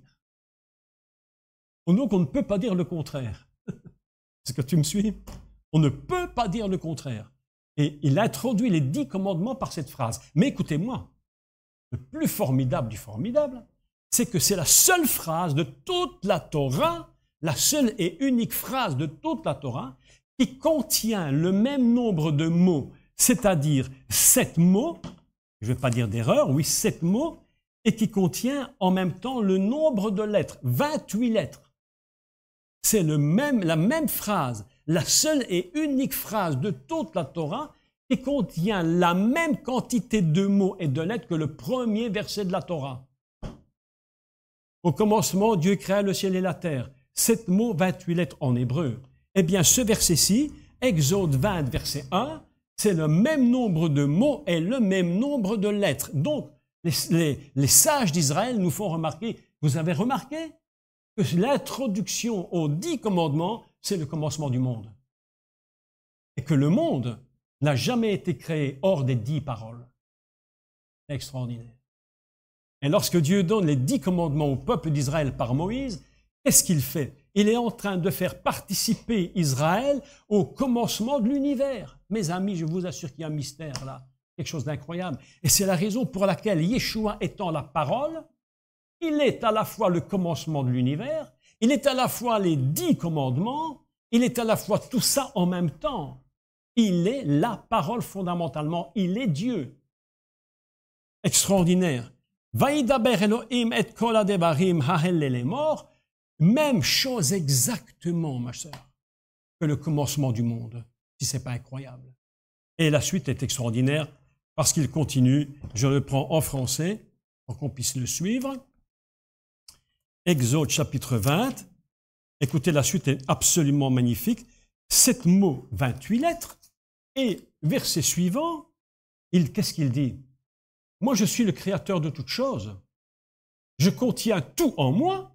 Donc on ne peut pas dire le contraire. Est-ce que tu me suis? On ne peut pas dire le contraire. Et il introduit les 10 commandements par cette phrase. Mais écoutez-moi, le plus formidable du formidable, c'est que c'est la seule phrase de toute la Torah, la seule et unique phrase de toute la Torah, qui contient le même nombre de mots, c'est-à-dire 7 mots, je ne vais pas dire d'erreur, oui, 7 mots, et qui contient en même temps le nombre de lettres, 28 lettres. C'est la même phrase, la seule et unique phrase de toute la Torah qui contient la même quantité de mots et de lettres que le premier verset de la Torah. Au commencement, Dieu créa le ciel et la terre. 7 mots, 28 lettres en hébreu. Eh bien, ce verset-ci, Exode 20, verset 1, c'est le même nombre de mots et le même nombre de lettres. Donc, les sages d'Israël nous font remarquer, vous avez remarqué que l'introduction aux 10 commandements, c'est le commencement du monde. Et que le monde n'a jamais été créé hors des 10 paroles. C'est extraordinaire. Et lorsque Dieu donne les 10 commandements au peuple d'Israël par Moïse, qu'est-ce qu'il fait? Il est en train de faire participer Israël au commencement de l'univers. Mes amis, je vous assure qu'il y a un mystère là, quelque chose d'incroyable. Et c'est la raison pour laquelle Yeshua étant la parole, il est à la fois le commencement de l'univers, il est à la fois les 10 commandements, il est à la fois tout ça en même temps. Il est la parole fondamentalement, il est Dieu. Extraordinaire. Vaïdaber Elohim et kol adevarim hahel les morts, même chose exactement, ma sœur, que le commencement du monde, si ce n'est pas incroyable. Et la suite est extraordinaire parce qu'il continue, je le prends en français pour qu'on puisse le suivre. Exode chapitre 20, écoutez, la suite est absolument magnifique. 7 mots, 28 lettres. Et verset suivant, qu'est-ce qu'il dit? Moi, je suis le créateur de toutes choses. Je contiens tout en moi.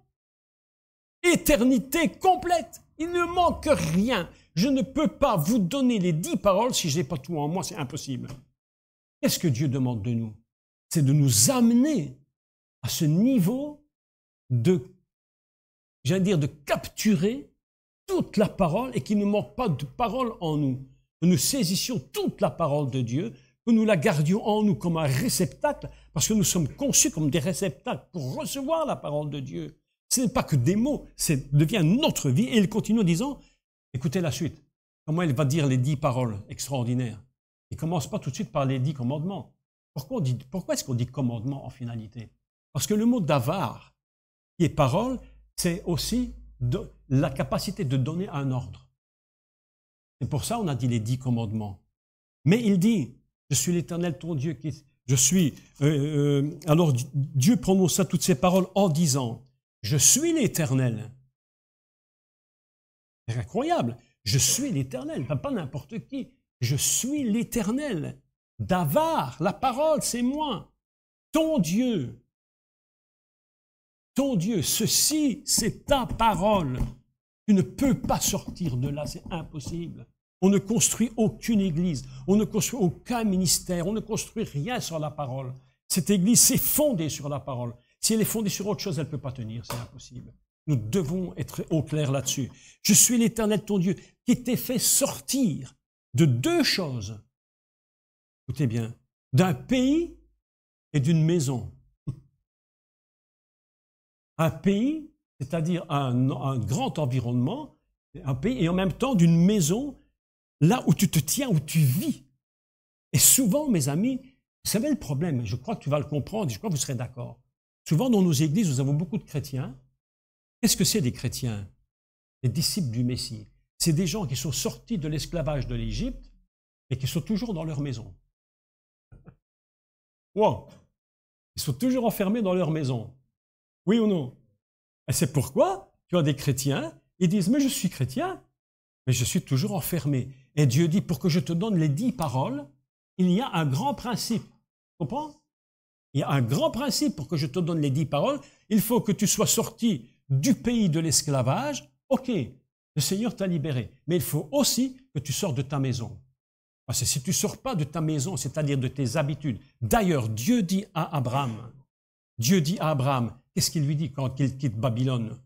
Éternité complète. Il ne manque rien. Je ne peux pas vous donner les 10 paroles si je n'ai pas tout en moi, c'est impossible. Qu'est-ce que Dieu demande de nous? C'est de nous amener à ce niveau de, j'allais dire, de capturer toute la parole et qu'il ne manque pas de parole en nous. Que nous saisissions toute la parole de Dieu, que nous la gardions en nous comme un réceptacle, parce que nous sommes conçus comme des réceptacles pour recevoir la parole de Dieu. Ce n'est pas que des mots, ça devient notre vie. Et il continue en disant, écoutez la suite, comment il va dire les 10 paroles extraordinaires. Il ne commence pas tout de suite par les 10 commandements. Pourquoi est-ce qu'on dit commandement en finalité? Parce que le mot davar, qui est parole, c'est aussi la capacité de donner un ordre. C'est pour ça qu'on a dit les 10 commandements. Mais il dit, je suis l'Éternel ton Dieu, je suis... alors Dieu prononça toutes ces paroles en disant, je suis l'Éternel. C'est incroyable. Je suis l'Éternel, pas n'importe qui. Je suis l'Éternel. Davar, la parole, c'est moi. Ton Dieu. Ton Dieu, ceci, c'est ta parole. Tu ne peux pas sortir de là, c'est impossible. On ne construit aucune église, on ne construit aucun ministère, on ne construit rien sur la parole. Cette église, c'est fondée sur la parole. Si elle est fondée sur autre chose, elle ne peut pas tenir, c'est impossible. Nous devons être au clair là-dessus. Je suis l'Éternel, ton Dieu, qui t'ai fait sortir de 2 choses. Écoutez bien, d'un pays et d'une maison. Un pays, c'est-à-dire un grand environnement, un pays, et en même temps d'une maison, là où tu te tiens, où tu vis. Et souvent, mes amis, vous savez le problème, je crois que tu vas le comprendre, et je crois que vous serez d'accord. Souvent, dans nos églises, nous avons beaucoup de chrétiens. Qu'est-ce que c'est des chrétiens? Les disciples du Messie. C'est des gens qui sont sortis de l'esclavage de l'Égypte et qui sont toujours dans leur maison. Wow! Ils sont toujours enfermés dans leur maison. Oui ou non? Et c'est pourquoi tu as des chrétiens, ils disent, mais je suis chrétien, mais je suis toujours enfermé. Et Dieu dit, pour que je te donne les 10 paroles, il y a un grand principe. Tu comprends? Il y a un grand principe pour que je te donne les 10 paroles. Il faut que tu sois sorti du pays de l'esclavage. Ok, le Seigneur t'a libéré. Mais il faut aussi que tu sors de ta maison. Parce que si tu ne sors pas de ta maison, c'est-à-dire de tes habitudes. D'ailleurs, Dieu dit à Abraham, qu'est-ce qu'il lui dit quand il quitte Babylone?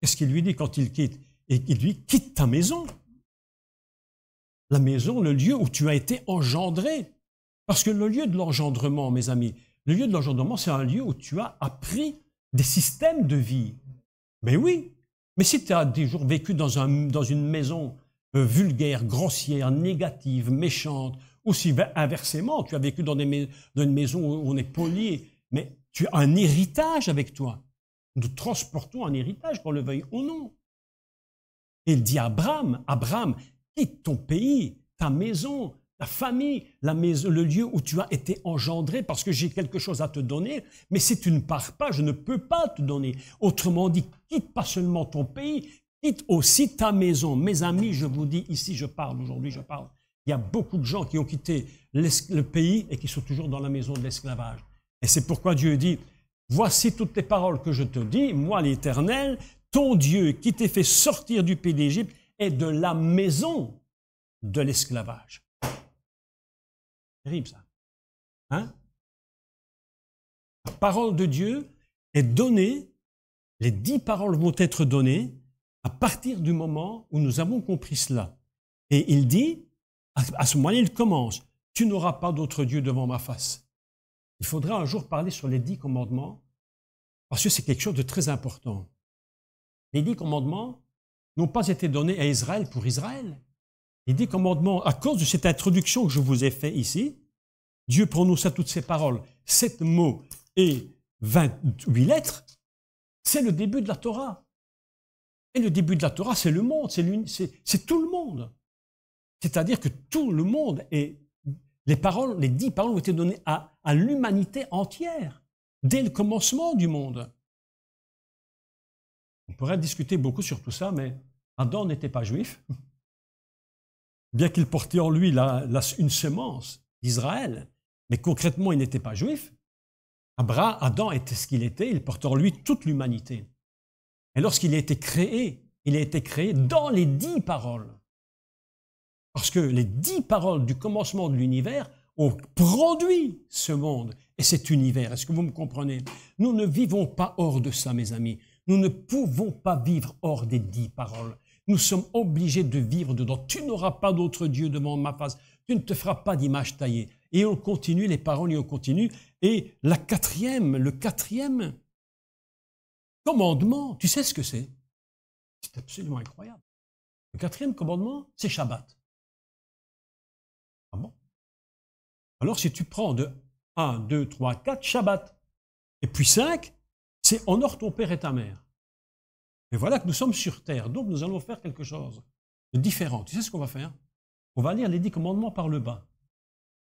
Qu'est-ce qu'il lui dit quand il quitte? Et il lui dit, quitte ta maison. La maison, le lieu où tu as été engendré. Parce que le lieu de l'engendrement, mes amis, le lieu de l'engendrement, c'est un lieu où tu as appris des systèmes de vie. Mais oui, mais si tu as des jours vécu dans une maison vulgaire, grossière, négative, méchante, ou si inversement, tu as vécu dans une maison où on est poli, mais tu as un héritage avec toi. Nous transportons un héritage, qu'on le veuille ou non. Et il dit à Abraham, quitte ton pays, ta maison, ta famille, le lieu où tu as été engendré, parce que j'ai quelque chose à te donner, mais si tu ne pars pas, je ne peux pas te donner. Autrement dit, quitte pas seulement ton pays, quitte aussi ta maison. Mes amis, je vous dis, ici aujourd'hui je parle. Il y a beaucoup de gens qui ont quitté le pays et qui sont toujours dans la maison de l'esclavage. Et c'est pourquoi Dieu dit, voici toutes les paroles que je te dis, moi l'Éternel, ton Dieu qui t'ai fait sortir du pays d'Égypte et de la maison de l'esclavage. Terrible ça. Hein? La parole de Dieu est donnée, les 10 paroles vont être données à partir du moment où nous avons compris cela. Et il dit, à ce moment-là, il commence, tu n'auras pas d'autre Dieu devant ma face. Il faudra un jour parler sur les 10 commandements, parce que c'est quelque chose de très important. Les 10 commandements n'ont pas été donnés à Israël pour Israël. Les 10 commandements, à cause de cette introduction que je vous ai faite ici, Dieu prononça toutes ces paroles, 7 mots et 28 lettres, c'est le début de la Torah. Et le début de la Torah, c'est le monde, c'est tout le monde. C'est-à-dire que tout le monde, et les 10 paroles ont été données à l'humanité entière, dès le commencement du monde. On pourrait discuter beaucoup sur tout ça, mais Adam n'était pas juif, bien qu'il portait en lui une semence d'Israël, mais concrètement, il n'était pas juif. Adam était ce qu'il était, il portait en lui toute l'humanité. Et lorsqu'il a été créé dans les 10 paroles. Parce que les 10 paroles du commencement de l'univers ont produit ce monde et cet univers. Est-ce que vous me comprenez? Nous ne vivons pas hors de ça, mes amis. Nous ne pouvons pas vivre hors des 10 paroles. Nous sommes obligés de vivre dedans. Tu n'auras pas d'autre Dieu devant ma face. Tu ne te feras pas d'image taillée. Et on continue, les paroles, et on continue. Et le quatrième commandement, tu sais ce que c'est? C'est absolument incroyable. Le 4e commandement, c'est Shabbat. Ah bon? Alors si tu prends de 1, 2, 3, 4, Shabbat. Et puis 5, c'est honore ton père et ta mère. Et voilà que nous sommes sur terre, donc nous allons faire quelque chose. différents. Tu sais ce qu'on va faire? On va lire les 10 commandements par le bas.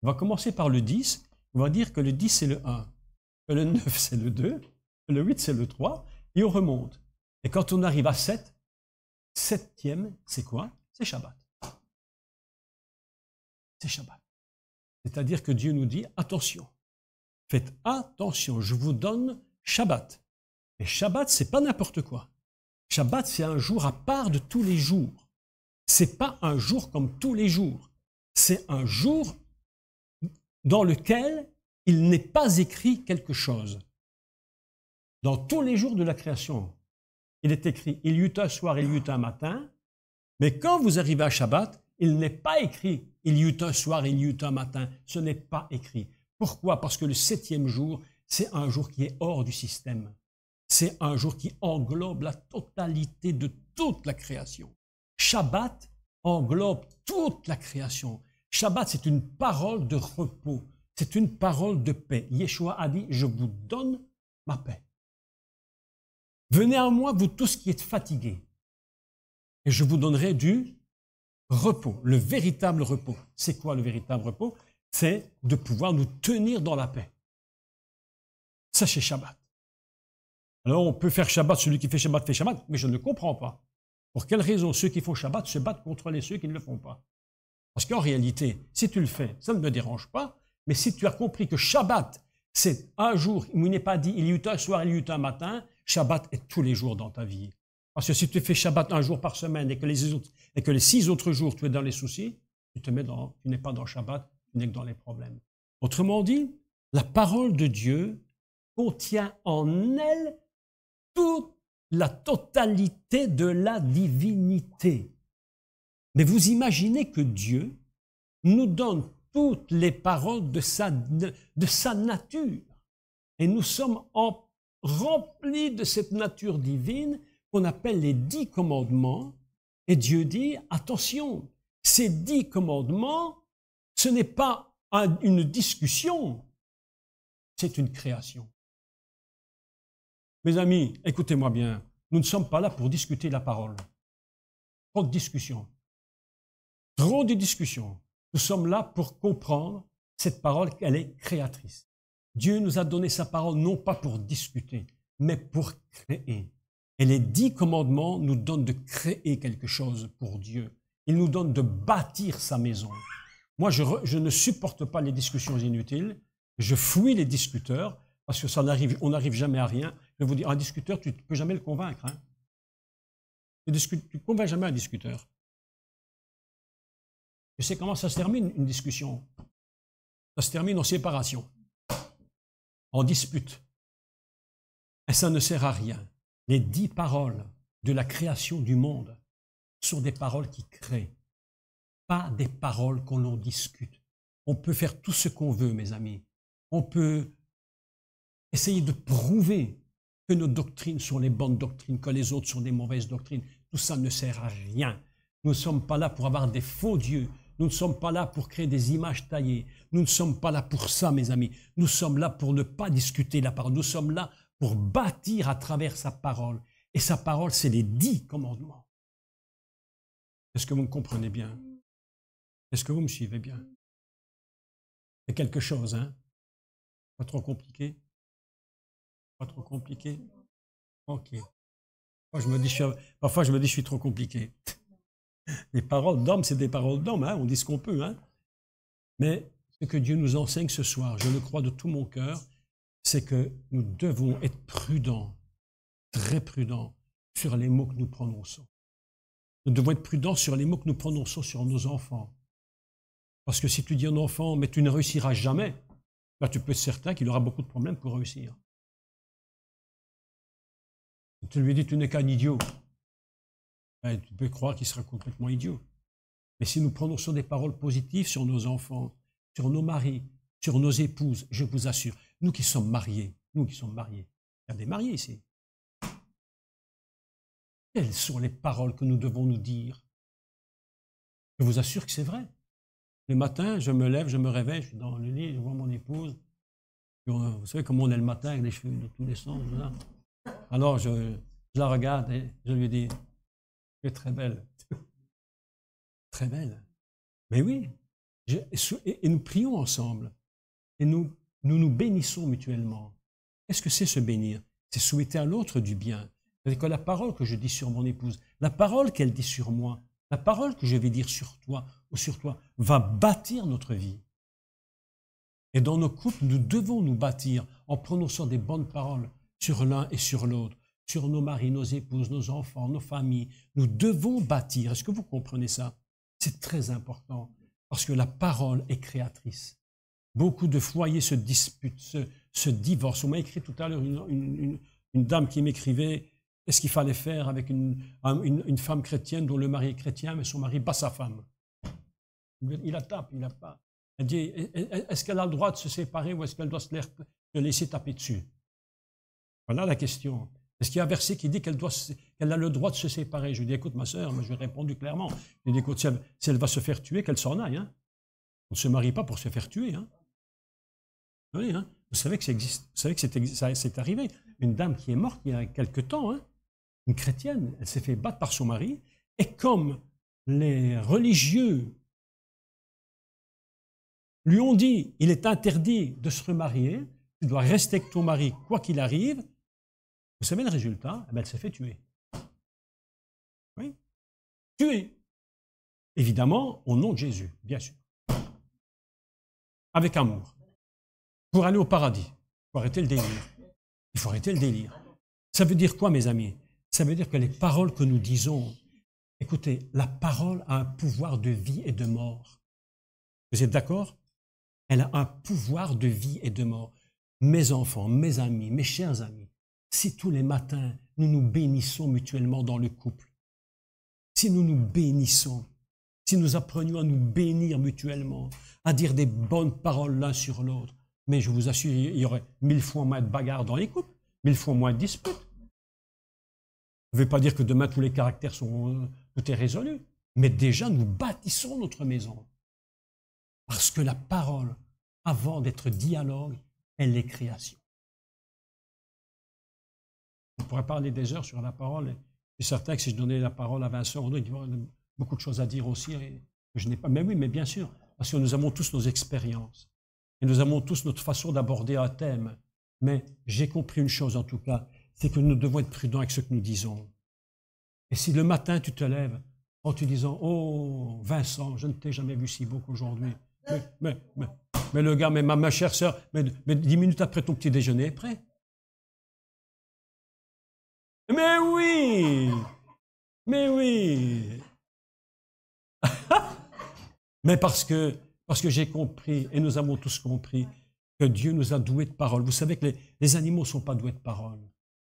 On va commencer par le 10. On va dire que le 10, c'est le 1. Que le 9, c'est le 2. Que le 8, c'est le 3. Et on remonte. Et quand on arrive à 7, septième, c'est quoi? C'est Shabbat. C'est Shabbat. C'est-à-dire que Dieu nous dit, attention, faites attention, je vous donne Shabbat. Et Shabbat, c'est pas n'importe quoi. Shabbat, c'est un jour à part de tous les jours. C'est pas un jour comme tous les jours. C'est un jour dans lequel il n'est pas écrit quelque chose. Dans tous les jours de la création, il est écrit, il y eut un soir, il y eut un matin, mais quand vous arrivez à Shabbat, il n'est pas écrit, il y eut un soir, il y eut un matin. Ce n'est pas écrit. Pourquoi? Parce que le 7e jour, c'est un jour qui est hors du système. C'est un jour qui englobe la totalité de toute la création. Shabbat englobe toute la création. Shabbat, c'est une parole de repos. C'est une parole de paix. Yeshua a dit, je vous donne ma paix. Venez à moi, vous tous qui êtes fatigués, et je vous donnerai du repos, le véritable repos. C'est quoi le véritable repos? C'est de pouvoir nous tenir dans la paix. Ça, c'est Shabbat. Alors, on peut faire Shabbat, celui qui fait Shabbat, mais je ne comprends pas. Pour quelle raison ceux qui font Shabbat se battent contre ceux qui ne le font pas? Parce qu'en réalité, si tu le fais, ça ne me dérange pas, mais si tu as compris que Shabbat, c'est un jour où il n'est pas dit, il y eut un soir, il y eut un matin, Shabbat est tous les jours dans ta vie. Parce que si tu fais Shabbat un jour par semaine et que les 6 autres jours tu es dans les soucis, tu n'es pas dans Shabbat, tu n'es que dans les problèmes. Autrement dit, la parole de Dieu contient en elle toute la totalité de la divinité. Mais vous imaginez que Dieu nous donne toutes les paroles de sa nature. Et nous sommes remplis de cette nature divine qu'on appelle les 10 commandements. Et Dieu dit, attention, ces 10 commandements, ce n'est pas une discussion, c'est une création. Mes amis, écoutez-moi bien, nous ne sommes pas là pour discuter la parole. Trop de discussions. Trop de discussions. Nous sommes là pour comprendre cette parole qu'elle est créatrice. Dieu nous a donné sa parole non pas pour discuter, mais pour créer. Et les 10 commandements nous donnent de créer quelque chose pour Dieu. Ils nous donnent de bâtir sa maison. Moi, je ne supporte pas les discussions inutiles. Je fuis les discuteurs parce que on n'arrive jamais à rien. Je vais vous dire, un discuteur, tu ne peux jamais le convaincre. Hein. Tu ne convaincs jamais un discuteur. Tu sais comment ça se termine, une discussion? Ça se termine en séparation, en dispute. Et ça ne sert à rien. Les 10 paroles de la création du monde sont des paroles qui créent, pas des paroles qu'on en discute. On peut faire tout ce qu'on veut, mes amis. On peut essayer de prouver que nos doctrines sont les bonnes doctrines, que les autres sont des mauvaises doctrines. Tout ça ne sert à rien. Nous ne sommes pas là pour avoir des faux dieux. Nous ne sommes pas là pour créer des images taillées. Nous ne sommes pas là pour ça, mes amis. Nous sommes là pour ne pas discuter la parole. Nous sommes là pour bâtir à travers sa parole. Et sa parole, c'est les 10 commandements. Est-ce que vous me comprenez bien? Est-ce que vous me suivez bien? C'est quelque chose, hein? Pas trop compliqué? Pas trop compliqué? Ok. Parfois, je me dis, je suis trop compliqué. Les paroles d'homme, c'est des paroles d'homme, hein? On dit ce qu'on peut, hein? Mais ce que Dieu nous enseigne ce soir, je le crois de tout mon cœur, c'est que nous devons être prudents, très prudents, sur les mots que nous prononçons. Nous devons être prudents sur les mots que nous prononçons sur nos enfants. Parce que si tu dis à un enfant, mais tu ne réussiras jamais, là tu peux être certain qu'il aura beaucoup de problèmes pour réussir. Si tu lui dis, tu n'es qu'un idiot, ben, tu peux croire qu'il sera complètement idiot. Mais si nous prononçons des paroles positives sur nos enfants, sur nos maris, sur nos épouses, je vous assure, nous qui sommes mariés, il y a des mariés ici. Quelles sont les paroles que nous devons nous dire? Je vous assure que c'est vrai. Le matin, je me lève, je me réveille, je suis dans le lit, je vois mon épouse. Vous savez comment on est le matin avec les cheveux de tous les sens. Là. Alors, je la regarde et je lui dis, tu es très belle. très belle. Mais oui, et nous prions ensemble. Et nous bénissons mutuellement. Qu'est-ce que c'est se bénir? C'est souhaiter à l'autre du bien. C'est-à-dire que la parole que je dis sur mon épouse, la parole qu'elle dit sur moi, la parole que je vais dire sur toi ou sur toi, va bâtir notre vie. Et dans nos couples, nous devons nous bâtir en prononçant des bonnes paroles sur l'un et sur l'autre, sur nos maris, nos épouses, nos enfants, nos familles. Nous devons bâtir. Est-ce que vous comprenez ça? C'est très important parce que la parole est créatrice. Beaucoup de foyers se disputent, se divorcent. On m'a écrit tout à l'heure une dame qui m'écrivait qu'est-ce qu'il fallait faire avec une femme chrétienne dont le mari est chrétien, mais son mari bat sa femme. Il la tape, il la pas. Elle dit, est-ce qu'elle a le droit de se séparer ou est-ce qu'elle doit se laisser taper dessus? Voilà la question. Est-ce qu'il y a un verset qui dit qu'elle a le droit de se séparer? Je lui dis, écoute ma soeur, moi je lui ai répondu clairement. Je lui ai dit, écoute, si elle va se faire tuer, qu'elle s'en aille. Hein. On ne se marie pas pour se faire tuer. Hein. Oui, hein. Vous savez que ça existe. Vous savez que c'est arrivé. Une dame qui est morte il y a quelque temps, hein, une chrétienne, elle s'est fait battre par son mari, et comme les religieux lui ont dit, il est interdit de se remarier, tu dois rester avec ton mari quoi qu'il arrive, vous savez le résultat? Eh bien, elle s'est fait tuer. Oui, tuer. Évidemment, au nom de Jésus, bien sûr. Avec amour. Pour aller au paradis. Il faut arrêter le délire. Il faut arrêter le délire. Ça veut dire quoi, mes amis? Ça veut dire que les paroles que nous disons, écoutez, la parole a un pouvoir de vie et de mort. Vous êtes d'accord? Elle a un pouvoir de vie et de mort. Mes enfants, mes amis, mes chers amis, si tous les matins nous nous bénissons mutuellement dans le couple, si nous nous bénissons, si nous apprenions à nous bénir mutuellement, à dire des bonnes paroles l'un sur l'autre, mais je vous assure, il y aurait 1000 fois moins de bagarres dans les couples, 1000 fois moins de disputes. Je ne veux pas dire que demain tous les caractères tout est résolu, mais déjà nous bâtissons notre maison. Parce que la parole, avant d'être dialogue, elle est création. On pourrait parler des heures sur la parole. Je suis certain que si je donnais la parole à Vincent, il y aurait beaucoup de choses à dire aussi. Et je n'ai pas. Mais oui, mais bien sûr, parce que nous avons tous nos expériences. Et nous avons tous notre façon d'aborder un thème. Mais j'ai compris une chose en tout cas, c'est que nous devons être prudents avec ce que nous disons. Et si le matin tu te lèves en te disant « Oh, Vincent, je ne t'ai jamais vu si beau qu'aujourd'hui. » Mais le gars, mais ma chère sœur, mais 10 minutes après ton petit déjeuner est prêt. Mais oui! Mais oui! Mais parce que j'ai compris, et nous avons tous compris, que Dieu nous a doués de parole. Vous savez que les animaux ne sont pas doués de parole.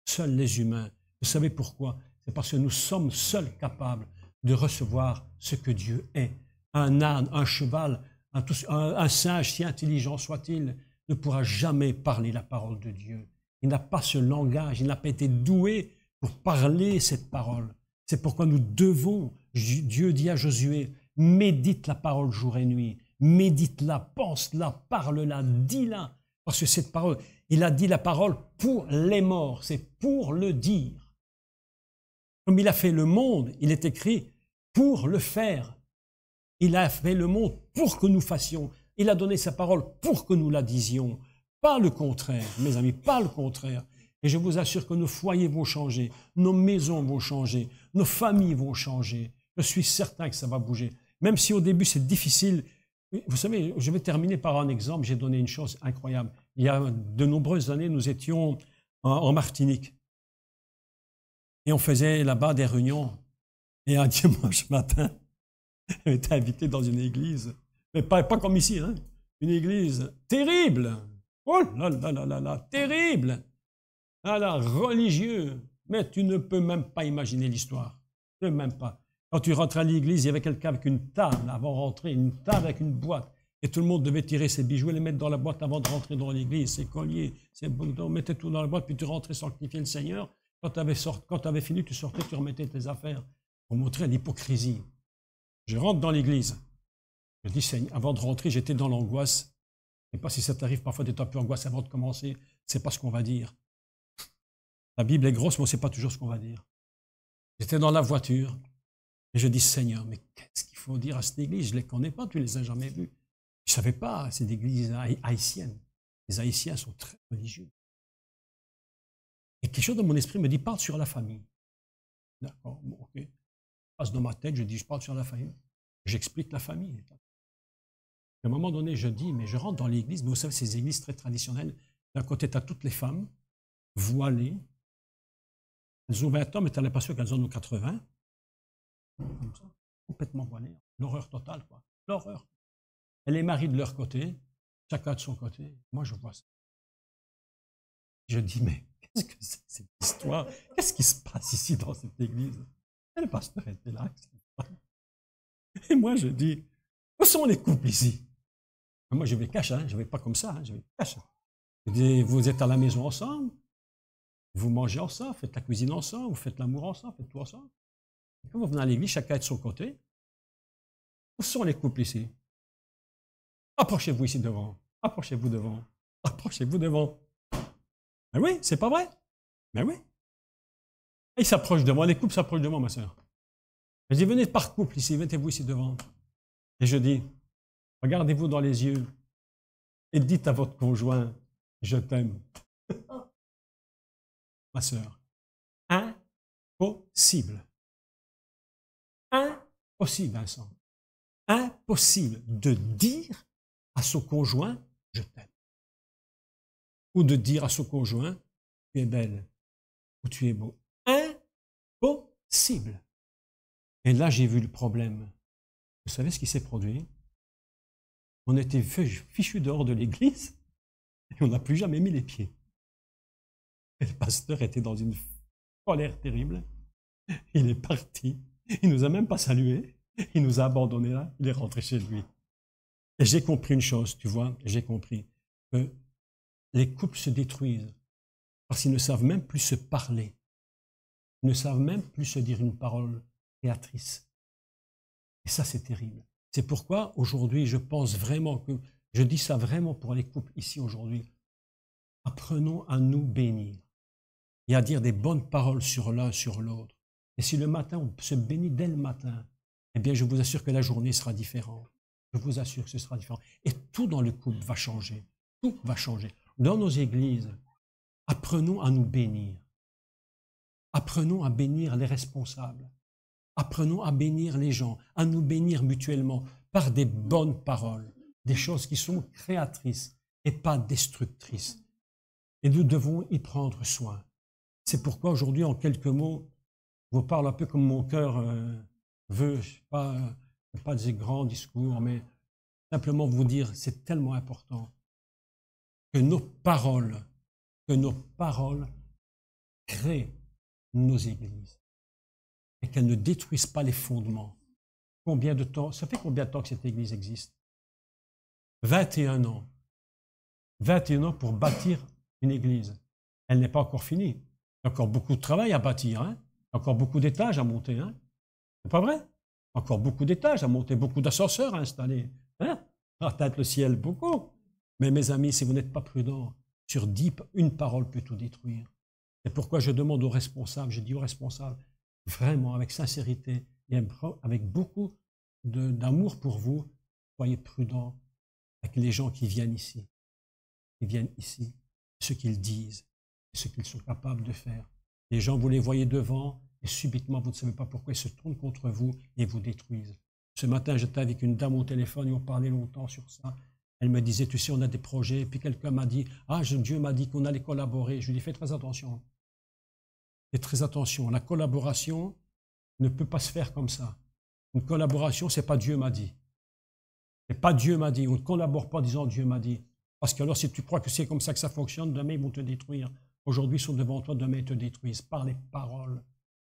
Seuls les humains. Vous savez pourquoi? C'est parce que nous sommes seuls capables de recevoir ce que Dieu est. Un âne, un cheval, un singe, si intelligent soit-il, ne pourra jamais parler la parole de Dieu. Il n'a pas ce langage, il n'a pas été doué pour parler cette parole. C'est pourquoi nous devons, Dieu dit à Josué, médite la parole jour et nuit, médite-la, pense-la, parle-la, dis-la. Parce que cette parole, il a dit la parole pour les morts, c'est pour le dire. Comme il a fait le monde, il est écrit pour le faire. Il a fait le monde pour que nous fassions. Il a donné sa parole pour que nous la disions. Pas le contraire, mes amis, pas le contraire. Et je vous assure que nos foyers vont changer, nos maisons vont changer, nos familles vont changer. Je suis certain que ça va bouger. Même si au début c'est difficile. Vous savez, je vais terminer par un exemple. J'ai donné une chose incroyable. Il y a de nombreuses années, nous étions en Martinique. Et on faisait là-bas des réunions. Et un dimanche matin, on était invité dans une église. Mais pas comme ici, hein. Une église terrible. Oh là là là là là, terrible. Ah là, religieux. Mais tu ne peux même pas imaginer l'histoire. Même pas. Quand tu rentres à l'église, il y avait quelqu'un avec une table avant de rentrer, une table avec une boîte. Et tout le monde devait tirer ses bijoux et les mettre dans la boîte avant de rentrer dans l'église. Ses colliers, ses boutons, on mettait tout dans la boîte, puis tu rentrais sanctifier le Seigneur. Quand tu avais fini, tu sortais, tu remettais tes affaires. Pour montrer l'hypocrisie. Je rentre dans l'église. Je dis, Seigneur, avant de rentrer, j'étais dans l'angoisse. Je ne sais pas si ça t'arrive parfois d'être un peu angoissé avant de commencer. C'est pas ce qu'on va dire. La Bible est grosse, mais on ne sait pas toujours ce qu'on va dire. J'étais dans la voiture. Et je dis, Seigneur, mais qu'est-ce qu'il faut dire à cette église? Je ne les connais pas, tu ne les as jamais vus. Je ne savais pas, c'est l'église haïtienne. Les Haïtiens sont très religieux. Et quelque chose dans mon esprit me dit, parle sur la famille. D'accord, bon, ok. Je passe dans ma tête, je dis, je parle sur la famille. J'explique la famille. À un moment donné, je dis, mais je rentre dans l'église, mais vous savez, ces églises très traditionnelles, d'un côté, tu as toutes les femmes, voilées, elles ont 20 ans, mais tu as l'impression qu'elles en ont 80, comme ça, complètement voilées. L'horreur totale, quoi. L'horreur. Et les maris de leur côté, chacun de son côté. Moi, je vois ça. Je dis, mais qu'est-ce que c'est cette histoire? Qu'est-ce qui se passe ici dans cette église? Et le pasteur était là. Et moi, je dis, où sont les couples ici? Moi, je vais cacher, hein, je ne vais pas comme ça, hein, je vais cacher. Je dis, vous êtes à la maison ensemble, vous mangez ensemble, faites la cuisine ensemble, vous faites l'amour ensemble, faites tout ensemble. Et quand vous venez à l'église, chacun est de son côté. Où sont les couples ici? Approchez-vous ici devant. Approchez-vous devant. Approchez-vous devant. Mais oui, c'est pas vrai. Mais oui. Et ils s'approchent de moi, les couples s'approchent de moi, ma soeur. Je dis, venez par couple ici, mettez-vous ici devant. Et je dis, regardez-vous dans les yeux et dites à votre conjoint, je t'aime. Ma soeur, impossible. Impossible, Vincent. Impossible de dire à son conjoint, je t'aime. Ou de dire à son conjoint, tu es belle, ou tu es beau. Impossible. Et là, j'ai vu le problème. Vous savez ce qui s'est produit? On était fichus dehors de l'église et on n'a plus jamais mis les pieds. Et le pasteur était dans une colère terrible. Il est parti. Il nous a même pas salués. Il nous a abandonnés là. Il est rentré chez lui. Et j'ai compris une chose, tu vois, j'ai compris que les couples se détruisent parce qu'ils ne savent même plus se parler. Ils ne savent même plus se dire une parole créatrice. Et ça, c'est terrible. C'est pourquoi, aujourd'hui, je pense vraiment que, je dis ça vraiment pour les couples ici aujourd'hui, apprenons à nous bénir et à dire des bonnes paroles sur l'un, sur l'autre. Et si le matin, on se bénit dès le matin, eh bien, je vous assure que la journée sera différente. Je vous assure que ce sera différent. Et tout dans le couple va changer. Tout va changer. Dans nos églises, apprenons à nous bénir. Apprenons à bénir les responsables. Apprenons à bénir les gens, à nous bénir mutuellement par des bonnes paroles, des choses qui sont créatrices et pas destructrices. Et nous devons y prendre soin. C'est pourquoi aujourd'hui, en quelques mots, je vous parle un peu comme mon cœur veut, je ne pas des grands discours, mais simplement vous dire, c'est tellement important que nos paroles créent nos églises et qu'elles ne détruisent pas les fondements. Combien de temps, ça fait combien de temps que cette église existe? 21 ans. 21 ans pour bâtir une église. Elle n'est pas encore finie. Il y a encore beaucoup de travail à bâtir, hein? Il y a encore beaucoup d'étages à monter, hein? C'est pas vrai? Encore beaucoup d'étages à monter, beaucoup d'ascenseurs à installer, hein? Atteindre le ciel, beaucoup. Mais mes amis, si vous n'êtes pas prudents, sur 10, une parole peut tout détruire. C'est pourquoi je demande aux responsables, je dis aux responsables, vraiment avec sincérité et avec beaucoup d'amour pour vous, soyez prudents avec les gens qui viennent ici. Ce qu'ils disent, ce qu'ils sont capables de faire. Les gens, vous les voyez devant et subitement, vous ne savez pas pourquoi ils se tournent contre vous et vous détruisent. Ce matin, j'étais avec une dame au téléphone et on parlait longtemps sur ça. Elle me disait, tu sais, on a des projets. Et puis quelqu'un m'a dit, Dieu m'a dit qu'on allait collaborer. Je lui ai dit, fais très attention. Fais très attention. La collaboration ne peut pas se faire comme ça. Une collaboration, c'est pas Dieu m'a dit. C'est pas Dieu m'a dit. On ne collabore pas en disant Dieu m'a dit. Parce que alors, si tu crois que c'est comme ça que ça fonctionne, demain, ils vont te détruire. Aujourd'hui, ils sont devant toi, demain, ils te détruisent par les paroles.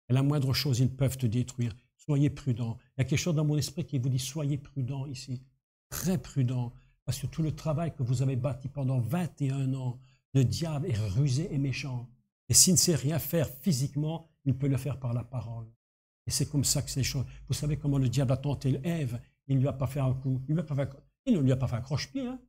Et la moindre chose, ils peuvent te détruire. Soyez prudents. Il y a quelque chose dans mon esprit qui vous dit, soyez prudents ici. Très prudents. Parce que tout le travail que vous avez bâti pendant 21 ans, le diable est rusé et méchant. Et s'il ne sait rien faire physiquement, il peut le faire par la parole. Et c'est comme ça que c'est les choses. Vous savez comment le diable a tenté Ève? Il ne lui a pas fait un coup. Il ne lui a pas fait un croche-pied. Hein?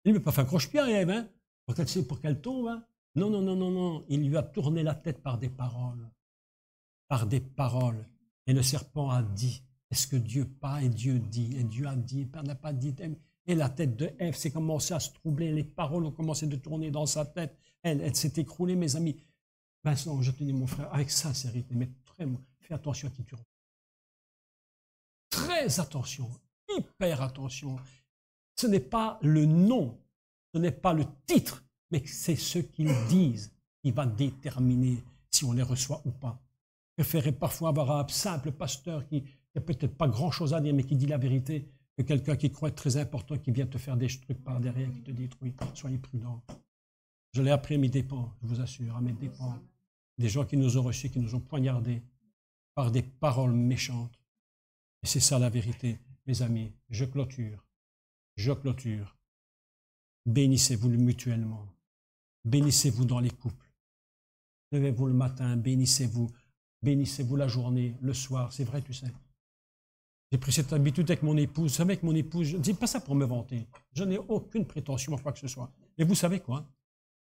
Il ne lui a pas fait un croche-pied à Ève, hein? Pour qu'elle tombe. Hein? Non, non, non, non, non. Il lui a tourné la tête par des paroles. par des paroles. Et le serpent a dit, est-ce que Dieu pas? Et Dieu dit, et Dieu a dit, Père n'a pas dit. Et la tête de Ève s'est commencée à se troubler, les paroles ont commencé de tourner dans sa tête. Elle s'est écroulée, mes amis. Vincent, je te dis, mon frère, avec sincérité, mais fais attention à qui tu rencontres. Très attention, hyper attention. Ce n'est pas le nom, ce n'est pas le titre, mais c'est ce qu'ils disent qui va déterminer si on les reçoit ou pas. Je préférerais parfois avoir un simple pasteur qui n'a peut-être pas grand-chose à dire, mais qui dit la vérité, que quelqu'un qui croit être très important, qui vient te faire des trucs par derrière, qui te détruit. Soyez prudents. Je l'ai appris à mes dépens, je vous assure, à mes dépens. Des gens qui nous ont reçus, qui nous ont poignardés par des paroles méchantes. Et c'est ça la vérité, mes amis. Je clôture. Je clôture. Bénissez-vous mutuellement. Bénissez-vous dans les couples. Levez-vous le matin, bénissez-vous. Bénissez-vous la journée, le soir. C'est vrai, tu sais. J'ai pris cette habitude avec mon épouse. Vous savez, avec mon épouse, je ne dis pas ça pour me vanter. Je n'ai aucune prétention à quoi que ce soit. Et vous savez quoi?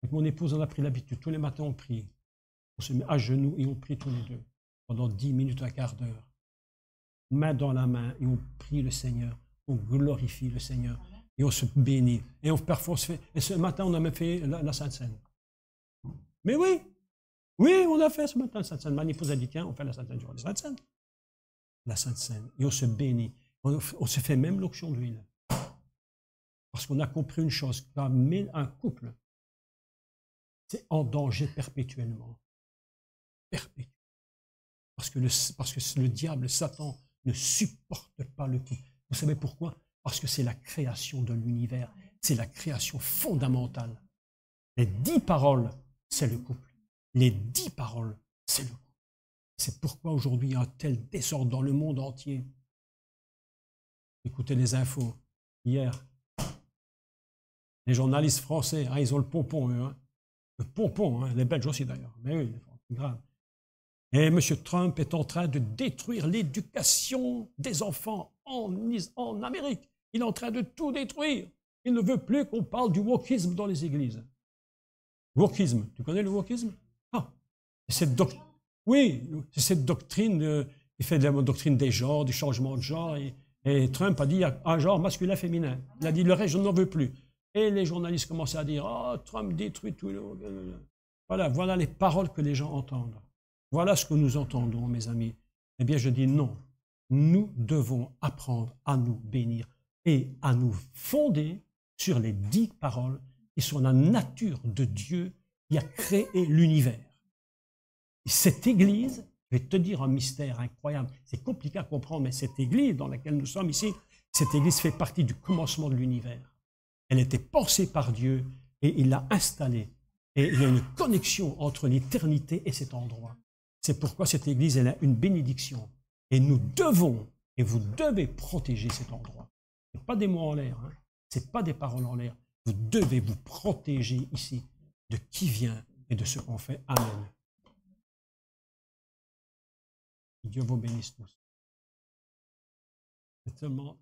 Avec mon épouse, on a pris l'habitude. Tous les matins, on prie. On se met à genoux et on prie tous les deux. Pendant 10 minutes, un quart d'heure. Main dans la main, et on prie le Seigneur. On glorifie le Seigneur. Et on se bénit. Et parfois, on se fait... Et ce matin, on a même fait la Sainte Seine. Mais oui! Oui, on a fait ce matin la Sainte Seine. Ma épouse a dit, tiens, on fait la Sainte Seine. La Sainte Seine. La Sainte Seine. Et on se bénit. On se fait même l'onction d'huile. Parce qu'on a compris une chose, un couple, c'est en danger perpétuellement. Perpétuellement. Parce que le diable, Satan, ne supporte pas le couple. Vous savez pourquoi? Parce que c'est la création de l'univers. C'est la création fondamentale. Les 10 paroles, c'est le couple. Les 10 paroles, c'est le couple. C'est pourquoi aujourd'hui il y a un tel désordre dans le monde entier. Écoutez les infos. Hier, les journalistes français, hein, ils ont le pompon, eux. Hein. Le pompon, hein, les Belges aussi d'ailleurs. Mais oui, c'est grave. Et M. Trump est en train de détruire l'éducation des enfants en Amérique. Il est en train de tout détruire. Il ne veut plus qu'on parle du wokisme dans les églises. Wokisme, tu connais le wokisme? Ah, oui, c'est cette doctrine, il fait de la doctrine des genres, du changement de genre. Et Trump a dit il y a un genre masculin-féminin. Il a dit le reste, je n'en veux plus. Et les journalistes commençaient à dire oh, Trump détruit tout. Voilà les paroles que les gens entendent. Voilà ce que nous entendons, mes amis. Eh bien, je dis non. Nous devons apprendre à nous bénir et à nous fonder sur les 10 paroles qui sont la nature de Dieu qui a créé l'univers. Et cette Église, je vais te dire un mystère incroyable, c'est compliqué à comprendre, mais cette Église dans laquelle nous sommes ici, cette Église fait partie du commencement de l'univers. Elle était pensée par Dieu et il l'a installée. Et il y a une connexion entre l'éternité et cet endroit. C'est pourquoi cette Église, elle a une bénédiction. Et nous devons, et vous devez protéger cet endroit. Ce n'est pas des mots en l'air, hein. Ce n'est pas des paroles en l'air. Vous devez vous protéger ici de qui vient et de ce qu'on fait. Amen. Que Dieu vous bénisse tous. C'est tellement